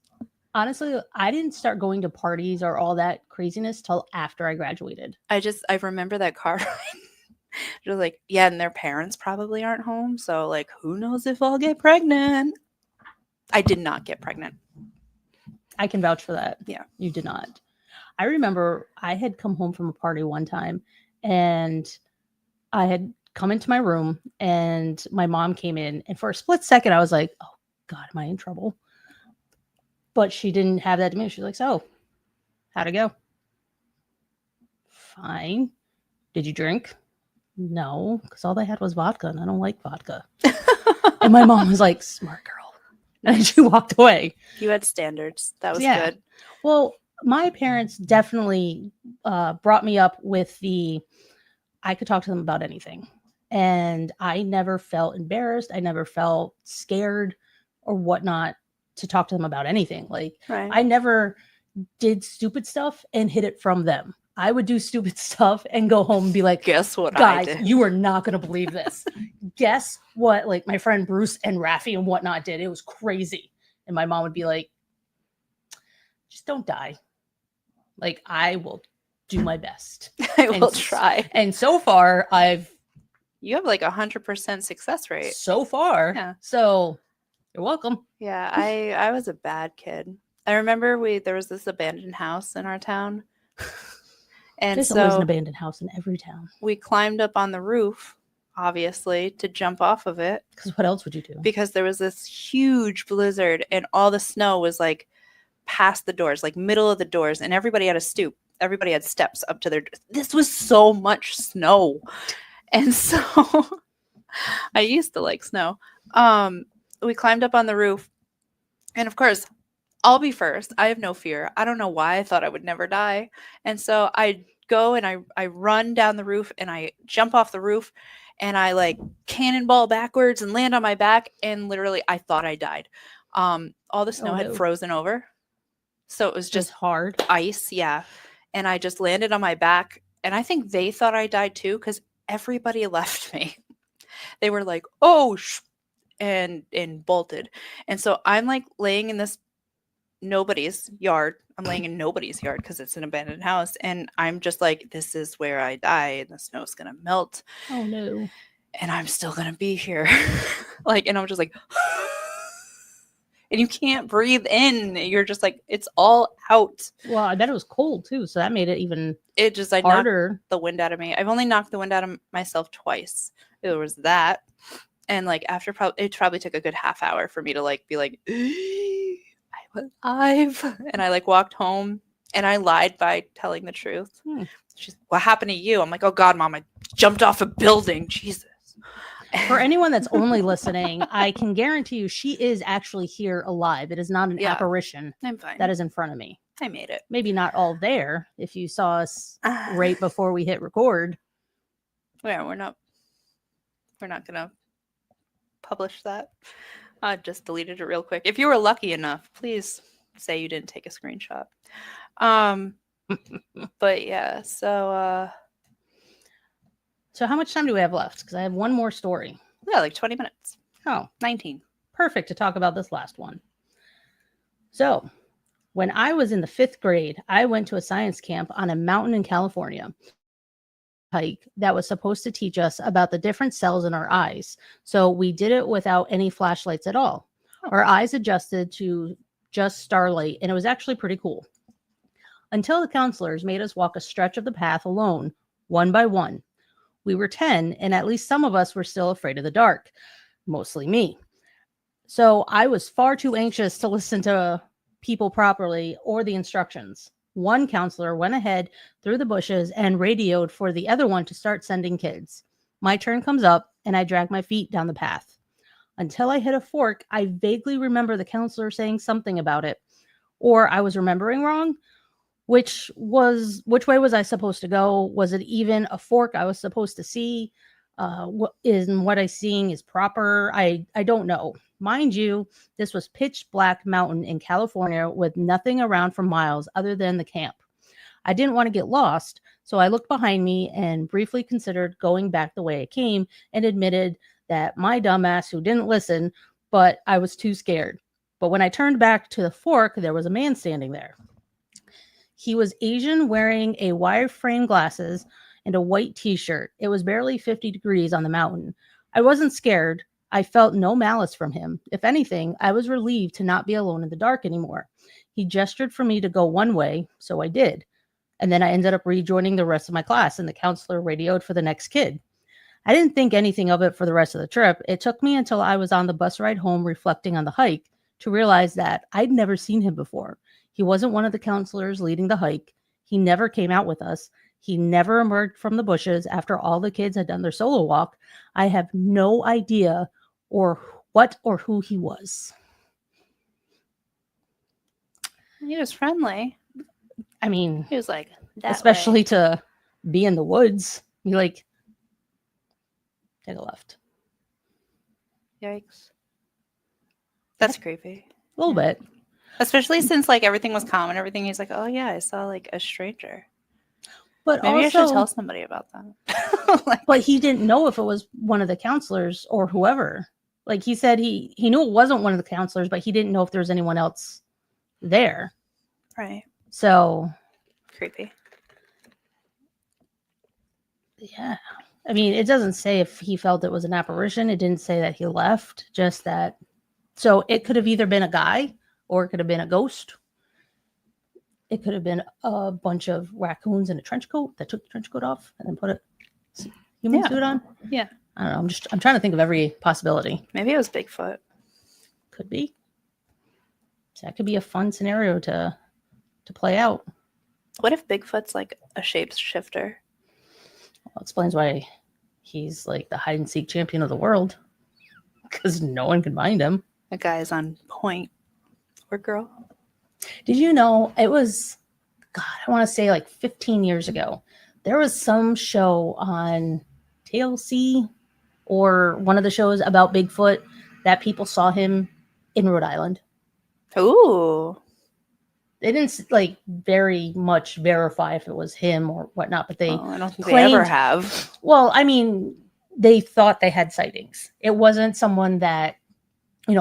[SPEAKER 2] Honestly, I didn't start going to parties or all that craziness till after I graduated.
[SPEAKER 1] I remember that car ride. It was like, yeah, and their parents probably aren't home. So like, who knows if I'll get pregnant? I did not get pregnant.
[SPEAKER 2] I can vouch for that.
[SPEAKER 1] Yeah.
[SPEAKER 2] You did not. I remember I had come home from a party one time and I had come into my room and my mom came in. And for a split second, I was like, oh God, am I in trouble? But she didn't have that demeanor. She's like, so how'd it go? Fine. Did you drink? No, because all they had was vodka and I don't like vodka. And my mom was like, smart girl. And she walked away.
[SPEAKER 1] You had standards. That was good.
[SPEAKER 2] Well, my parents definitely brought me up with I could talk to them about anything. And I never felt embarrassed. I never felt scared or whatnot to talk to them about anything. Like,
[SPEAKER 1] right.
[SPEAKER 2] I never did stupid stuff and hid it from them. I would do stupid stuff and go home and be like,
[SPEAKER 1] guess what,
[SPEAKER 2] guys,
[SPEAKER 1] I did?
[SPEAKER 2] You are not going to believe this. Guess what? Like my friend Bruce and Rafi and whatnot did. It was crazy. And my mom would be like, just don't die. Like, I will do my best.
[SPEAKER 1] I will try.
[SPEAKER 2] And so far,
[SPEAKER 1] you have like 100% success rate.
[SPEAKER 2] So far.
[SPEAKER 1] Yeah.
[SPEAKER 2] So you're welcome.
[SPEAKER 1] Yeah, I was a bad kid. I remember there was this abandoned house in our town. And
[SPEAKER 2] There's always an abandoned house in every town.
[SPEAKER 1] We climbed up on the roof, obviously, to jump off of it.
[SPEAKER 2] Because what else would you do? Because
[SPEAKER 1] there was this huge blizzard and all the snow was like past the doors, like middle of the doors, and everybody had a stoop. Everybody had steps up to their. This was so much snow. And so I used to like snow. We climbed up on the roof. And of course, I'll be first. I have no fear. I don't know why I thought I would never die. And so I go and I run down the roof and I jump off the roof and I like cannonball backwards and land on my back. And literally I thought I died. All the snow had frozen over. So it was just
[SPEAKER 2] hard
[SPEAKER 1] ice. Yeah. And I just landed on my back. And I think they thought I died too, because everybody left me. They were like, oh, and bolted. And so I'm like laying in this nobody's yard. I'm laying in nobody's yard because it's an abandoned house. And I'm just like, this is where I die and the snow's going to melt.
[SPEAKER 2] Oh no.
[SPEAKER 1] And I'm still going to be here. Like, and I'm just like, and you can't breathe in. You're just like, it's all out.
[SPEAKER 2] Well, I bet it was cold too, so that made it even
[SPEAKER 1] It just, I knocked
[SPEAKER 2] harder.
[SPEAKER 1] the wind out of me. I've only knocked the wind out of myself twice. There was that. And like, after it probably took a good half hour for me to like be like, I was alive. And I like walked home and I lied by telling the truth. She's, what happened to you? I'm like, oh God, Mom, I jumped off a building. Jesus.
[SPEAKER 2] For anyone that's only listening, I can guarantee you she is actually here alive. It is not an apparition.
[SPEAKER 1] I'm fine.
[SPEAKER 2] That is in front of me.
[SPEAKER 1] I made it.
[SPEAKER 2] Maybe not all there if you saw us right before we hit record.
[SPEAKER 1] Yeah, we're not gonna publish that. I just deleted it real quick. If you were lucky enough, please say you didn't take a screenshot. But yeah, so
[SPEAKER 2] how much time do we have left? Because I have one more story.
[SPEAKER 1] Yeah, like 20 minutes.
[SPEAKER 2] Oh,
[SPEAKER 1] 19.
[SPEAKER 2] Perfect to talk about this last one. So, when I was in the 5th grade, I went to a science camp on a mountain in California. Hike that was supposed to teach us about the different cells in our eyes. So we did it without any flashlights at all. Our eyes adjusted to just starlight, and it was actually pretty cool. Until the counselors made us walk a stretch of the path alone, one by one. We were 10, and at least some of us were still afraid of the dark, mostly me. So I was far too anxious to listen to people properly or the instructions. One counselor went ahead through the bushes and radioed for the other one to start sending kids. My turn comes up, and I drag my feet down the path. Until I hit a fork, I vaguely remember the counselor saying something about it, or I was remembering wrong. Which way was I supposed to go? Was it even a fork I was supposed to see? What I seeing is proper? I don't know. Mind you, this was pitch black mountain in California with nothing around for miles other than the camp. I didn't want to get lost, so I looked behind me and briefly considered going back the way I came and admitted that my dumbass who didn't listen, but I was too scared. But when I turned back to the fork, there was a man standing there. He was Asian, wearing a wire-frame glasses and a white t-shirt. It was barely 50 degrees on the mountain. I wasn't scared. I felt no malice from him. If anything, I was relieved to not be alone in the dark anymore. He gestured for me to go one way, so I did. And then I ended up rejoining the rest of my class, and the counselor radioed for the next kid. I didn't think anything of it for the rest of the trip. It took me until I was on the bus ride home reflecting on the hike to realize that I'd never seen him before. He wasn't one of the counselors leading the hike. He never came out with us. He never emerged from the bushes after all the kids had done their solo walk. I have no idea or who he was.
[SPEAKER 1] He was friendly.
[SPEAKER 2] I mean,
[SPEAKER 1] he was like,
[SPEAKER 2] especially to be in the woods. You like, take a left.
[SPEAKER 1] Yikes. That's creepy.
[SPEAKER 2] A little bit.
[SPEAKER 1] Especially since like everything was calm and everything. He's like, oh yeah, I saw like a stranger.
[SPEAKER 2] But
[SPEAKER 1] maybe
[SPEAKER 2] also,
[SPEAKER 1] I should tell somebody about that.
[SPEAKER 2] But he didn't know if it was one of the counselors or whoever. Like he said, he knew it wasn't one of the counselors, but he didn't know if there was anyone else there.
[SPEAKER 1] Right.
[SPEAKER 2] So
[SPEAKER 1] creepy.
[SPEAKER 2] Yeah. I mean, it doesn't say if he felt it was an apparition. It didn't say that he left, just that. So it could have either been a guy or it could have been a ghost. It could have been a bunch of raccoons in a trench coat that took the trench coat off and then put it human suit on.
[SPEAKER 1] Yeah.
[SPEAKER 2] I don't know. I'm trying to think of every possibility.
[SPEAKER 1] Maybe it was Bigfoot.
[SPEAKER 2] Could be. So that could be a fun scenario to play out.
[SPEAKER 1] What if Bigfoot's like a shapeshifter?
[SPEAKER 2] Well, explains why he's like the hide and seek champion of the world. Because no one can find him.
[SPEAKER 1] A guy is on point. Or girl.
[SPEAKER 2] Did you know it was, God, I want to say like 15 years ago. There was some show on TLC or one of the shows about Bigfoot that people saw him in Rhode Island.
[SPEAKER 1] Ooh.
[SPEAKER 2] They didn't like very much verify if it was him or whatnot, but they
[SPEAKER 1] I don't think they ever have.
[SPEAKER 2] Well, I mean, they thought they had sightings. It wasn't someone that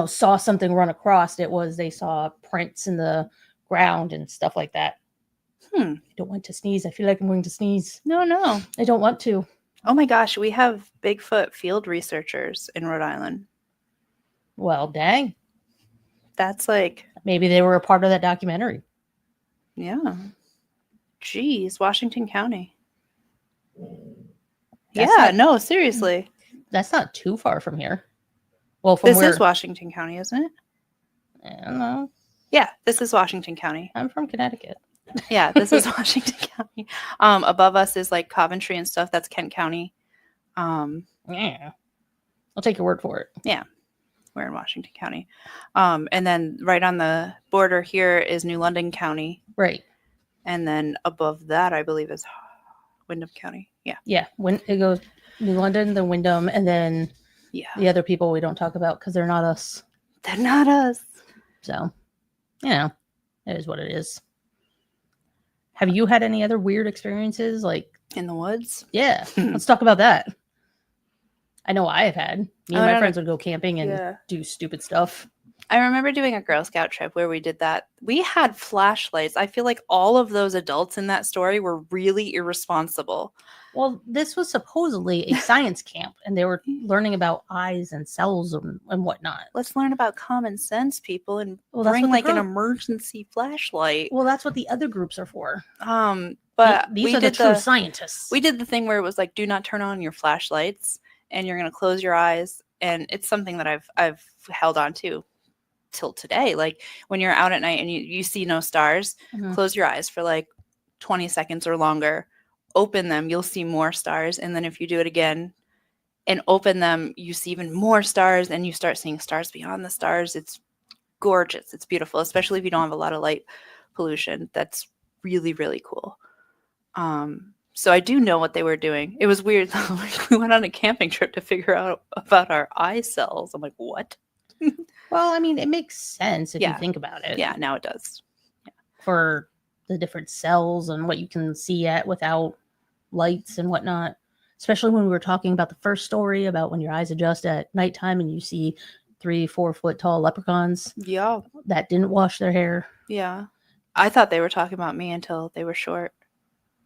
[SPEAKER 2] saw something run across, it was they saw prints in the ground and stuff like that. I don't want to sneeze. I feel like I'm going to sneeze.
[SPEAKER 1] No.
[SPEAKER 2] I don't want to.
[SPEAKER 1] Oh my gosh, we have Bigfoot field researchers in Rhode Island.
[SPEAKER 2] Well, dang.
[SPEAKER 1] That's like...
[SPEAKER 2] Maybe they were a part of that documentary.
[SPEAKER 1] Yeah. Jeez, Washington County. No, seriously.
[SPEAKER 2] That's not too far from here. Well,
[SPEAKER 1] this is Washington County, isn't it?
[SPEAKER 2] I don't know.
[SPEAKER 1] Yeah, this is Washington County.
[SPEAKER 2] I'm from Connecticut.
[SPEAKER 1] Yeah, this is Washington County. Above us is like Coventry and stuff. That's Kent County.
[SPEAKER 2] Yeah. I'll take your word for it.
[SPEAKER 1] Yeah. We're in Washington County. And then right on the border here is New London County.
[SPEAKER 2] Right.
[SPEAKER 1] And then above that, I believe, is Windham County. Yeah.
[SPEAKER 2] Yeah. When it goes New London, then Windham, and then the other people we don't talk about because they're not us.
[SPEAKER 1] They're not us.
[SPEAKER 2] So, it is what it is. Have you had any other weird experiences, like
[SPEAKER 1] in the woods?
[SPEAKER 2] Yeah. Let's talk about that. I know I have had. Me and my friends would go camping and do stupid stuff.
[SPEAKER 1] I remember doing a Girl Scout trip where we did that. We had flashlights. I feel like all of those adults in that story were really irresponsible.
[SPEAKER 2] Well, this was supposedly a science camp, and they were learning about eyes and cells and whatnot.
[SPEAKER 1] Let's learn about common sense, people, and bring like an emergency flashlight.
[SPEAKER 2] Well, that's what the other groups are for.
[SPEAKER 1] But
[SPEAKER 2] these are the true scientists.
[SPEAKER 1] We did the thing where it was like, do not turn on your flashlights, and you're going to close your eyes. And it's something that I've held on to till today. Like when you're out at night and you see no stars, close your eyes for like 20 seconds or longer, open them, you'll see more stars. And then if you do it again and open them, you see even more stars, and you start seeing stars beyond the stars. It's gorgeous. It's beautiful, especially if you don't have a lot of light pollution. That's really, really cool. So I do know what they were doing. It was weird though. Like we went on a camping trip to figure out about our eye cells. I'm like, what?
[SPEAKER 2] Well, I mean, it makes sense if you think about it.
[SPEAKER 1] Yeah, now it does. Yeah.
[SPEAKER 2] For the different cells and what you can see at without lights and whatnot. Especially when we were talking about the first story about when your eyes adjust at nighttime and you see 3-4 foot tall leprechauns.
[SPEAKER 1] Yeah.
[SPEAKER 2] That didn't wash their hair.
[SPEAKER 1] Yeah. I thought they were talking about me until they were short.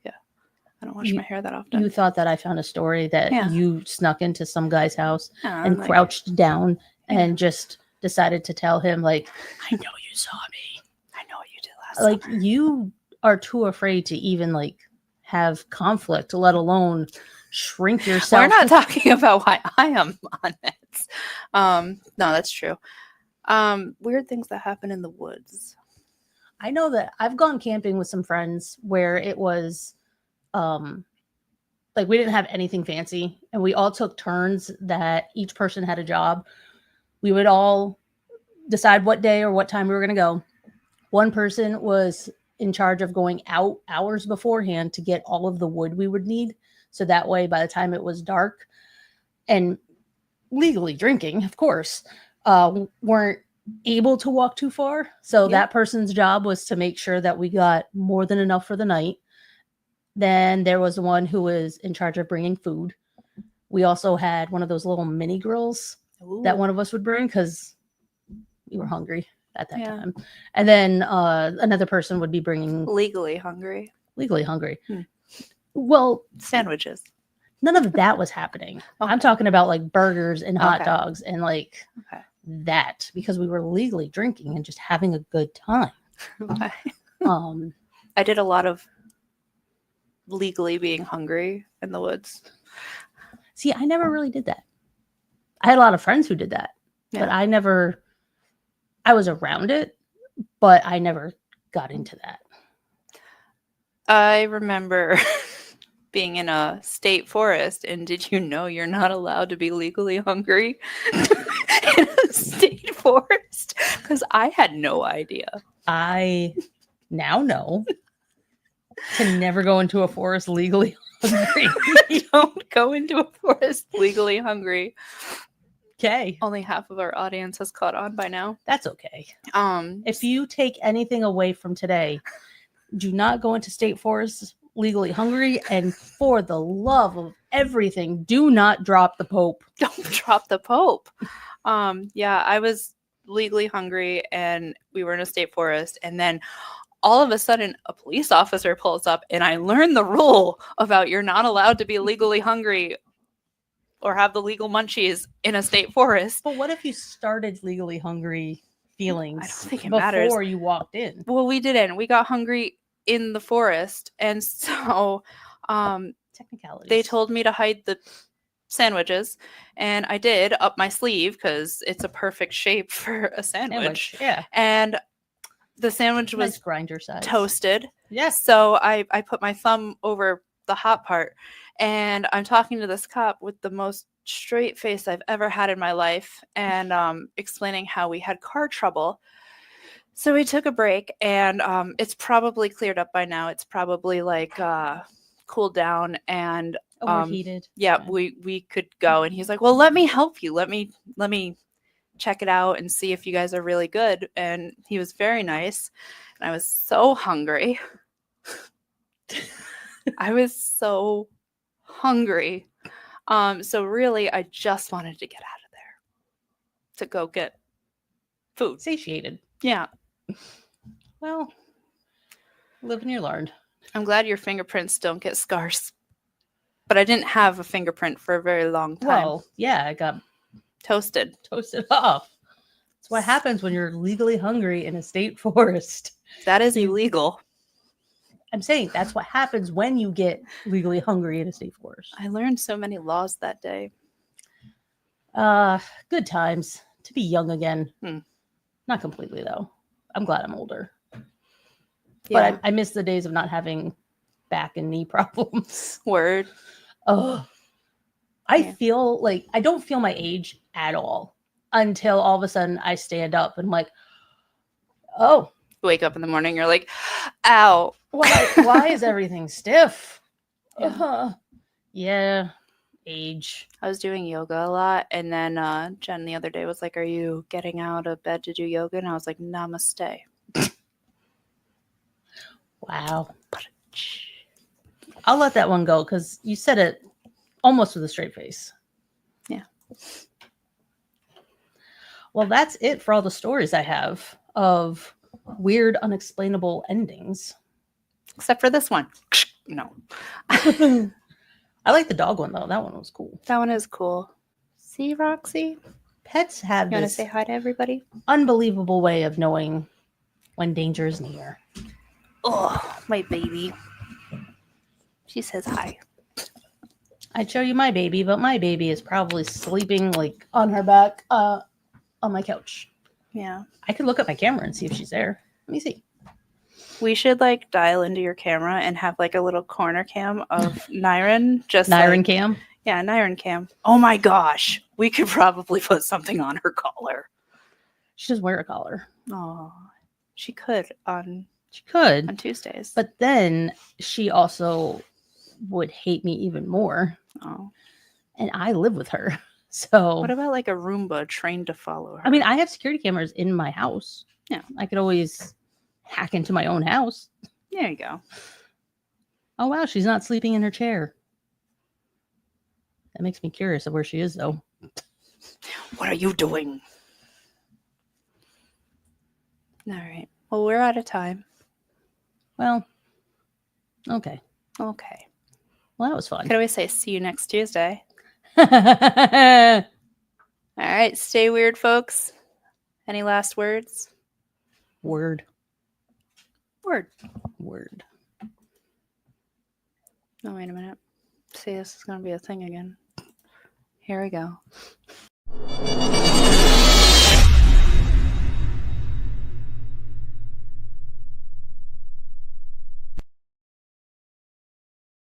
[SPEAKER 1] Yeah. I don't wash my hair that often.
[SPEAKER 2] You thought that I found a story that you snuck into some guy's house and crouched down and just decided to tell him, like, I know you saw me.
[SPEAKER 1] I know what you did last summer.
[SPEAKER 2] Like, you are too afraid to even, like, have conflict, let alone shrink yourself.
[SPEAKER 1] We're not talking about why I am on it. No, that's true. Weird things that happen in the woods.
[SPEAKER 2] I know that I've gone camping with some friends where it was, like, we didn't have anything fancy, and we all took turns that each person had a job. We would all decide what day or what time we were going to go. One person was in charge of going out hours beforehand to get all of the wood we would need. So that way, by the time it was dark and legally drinking, of course, weren't able to walk too far. So that person's job was to make sure that we got more than enough for the night. Then there was one who was in charge of bringing food. We also had one of those little mini grills that one of us would bring because we were hungry at that time. And then another person would be bringing...
[SPEAKER 1] Legally hungry.
[SPEAKER 2] Well...
[SPEAKER 1] Sandwiches.
[SPEAKER 2] None of that was happening. I'm talking about like burgers and hot dogs and like that, because we were legally drinking and just having a good time.
[SPEAKER 1] I did a lot of legally being hungry in the woods.
[SPEAKER 2] See, I never really did that. I had a lot of friends who did that, but I was around it, but I never got into that.
[SPEAKER 1] I remember being in a state forest, and did you know you're not allowed to be legally hungry in a state forest? Because I had no idea.
[SPEAKER 2] I now know to never go into a forest legally hungry.
[SPEAKER 1] Don't go into a forest legally hungry.
[SPEAKER 2] Okay.
[SPEAKER 1] Only half of our audience has caught on by now.
[SPEAKER 2] That's okay. If you take anything away from today, do not go into state forests legally hungry, and for the love of everything. Do not drop the Pope.
[SPEAKER 1] Don't drop the Pope. Yeah, I was legally hungry and we were in a state forest, and then all of a sudden a police officer pulls up, and I learned the rule about you're not allowed to be legally hungry or have the legal munchies in a state forest.
[SPEAKER 2] But what if you started legally hungry feelings
[SPEAKER 1] I don't think it
[SPEAKER 2] before
[SPEAKER 1] matters.
[SPEAKER 2] you walked in?
[SPEAKER 1] Well, we didn't. We got hungry in the forest, and so
[SPEAKER 2] Technicalities.
[SPEAKER 1] they told me to hide the sandwiches, and I did up my sleeve because it's a perfect shape for a sandwich.
[SPEAKER 2] Yeah.
[SPEAKER 1] And the sandwich was
[SPEAKER 2] Nice grinder size.
[SPEAKER 1] toasted.
[SPEAKER 2] Yes.
[SPEAKER 1] So I put my thumb over the hot part, and I'm talking to this cop with the most straight face I've ever had in my life, and explaining how we had car trouble. So we took a break, and it's probably cleared up by now. It's probably like cooled down, and
[SPEAKER 2] Overheated.
[SPEAKER 1] yeah, we could go. And he's like, well, let me help you. Let me check it out and see if you guys are really good. And he was very nice. And I was so hungry. I was so hungry. So really, I just wanted to get out of there to go get food.
[SPEAKER 2] Satiated.
[SPEAKER 1] Yeah.
[SPEAKER 2] Well, live and you learn.
[SPEAKER 1] I'm glad your fingerprints don't get scars. But I didn't have a fingerprint for a very long time.
[SPEAKER 2] Well, yeah, I got
[SPEAKER 1] Toasted
[SPEAKER 2] off. That's what happens when you're legally hungry in a state forest.
[SPEAKER 1] That is illegal.
[SPEAKER 2] I'm saying that's what happens when you get legally hungry in a state forest.
[SPEAKER 1] I learned so many laws that day.
[SPEAKER 2] Good times to be young again.
[SPEAKER 1] Hmm.
[SPEAKER 2] Not completely though. I'm glad I'm older.
[SPEAKER 1] Yeah.
[SPEAKER 2] But I miss the days of not having back and knee problems.
[SPEAKER 1] Word.
[SPEAKER 2] Oh, I
[SPEAKER 1] Yeah.
[SPEAKER 2] feel like I don't feel my age at all until all of a sudden I stand up and I'm like, oh,
[SPEAKER 1] Wake up in the morning, you're like, ow.
[SPEAKER 2] why is everything stiff?
[SPEAKER 1] Yeah.
[SPEAKER 2] Yeah, age.
[SPEAKER 1] I was doing yoga a lot, and then Jen the other day was like, are you getting out of bed to do yoga? And I was like, namaste.
[SPEAKER 2] Wow. I'll let that one go because you said it almost with a straight face.
[SPEAKER 1] Yeah.
[SPEAKER 2] Well, that's it for all the stories I have of weird, unexplainable endings.
[SPEAKER 1] Except for this one. No.
[SPEAKER 2] I like the dog one, though. That one was cool.
[SPEAKER 1] That one is cool. See, Roxy?
[SPEAKER 2] Pets have
[SPEAKER 1] You want to
[SPEAKER 2] this
[SPEAKER 1] say hi to everybody?
[SPEAKER 2] unbelievable way of knowing when danger is near.
[SPEAKER 1] Oh, my baby. She says hi.
[SPEAKER 2] I'd show you my baby, but my baby is probably sleeping like on her back on my couch.
[SPEAKER 1] Yeah.
[SPEAKER 2] I could look at my camera and see if she's there. Let me see.
[SPEAKER 1] We should like dial into your camera and have like a little corner cam of Nyron. Just
[SPEAKER 2] Nyron
[SPEAKER 1] like,
[SPEAKER 2] cam.
[SPEAKER 1] Yeah, Nyron cam. Oh my gosh. We could probably put something on her collar.
[SPEAKER 2] She does wear a collar.
[SPEAKER 1] Oh, she could on
[SPEAKER 2] She could.
[SPEAKER 1] on Tuesdays.
[SPEAKER 2] But then she also would hate me even more.
[SPEAKER 1] Oh.
[SPEAKER 2] And I live with her. So
[SPEAKER 1] What about like a Roomba trained to follow her?
[SPEAKER 2] I mean, I have security cameras in my house.
[SPEAKER 1] Yeah.
[SPEAKER 2] I could always hack into my own house.
[SPEAKER 1] There you go.
[SPEAKER 2] Oh wow, she's not sleeping in her chair. That makes me curious of where she is though.
[SPEAKER 1] What are you doing? All right. Well, we're out of time.
[SPEAKER 2] Well, okay.
[SPEAKER 1] Okay.
[SPEAKER 2] Well, that was fun.
[SPEAKER 1] Could always say see you next Tuesday.
[SPEAKER 2] Word.
[SPEAKER 1] All right. Stay weird, folks. Any last words? Word.
[SPEAKER 2] Word.
[SPEAKER 1] Oh, wait a minute. See, this is going to be a thing again. Here we go.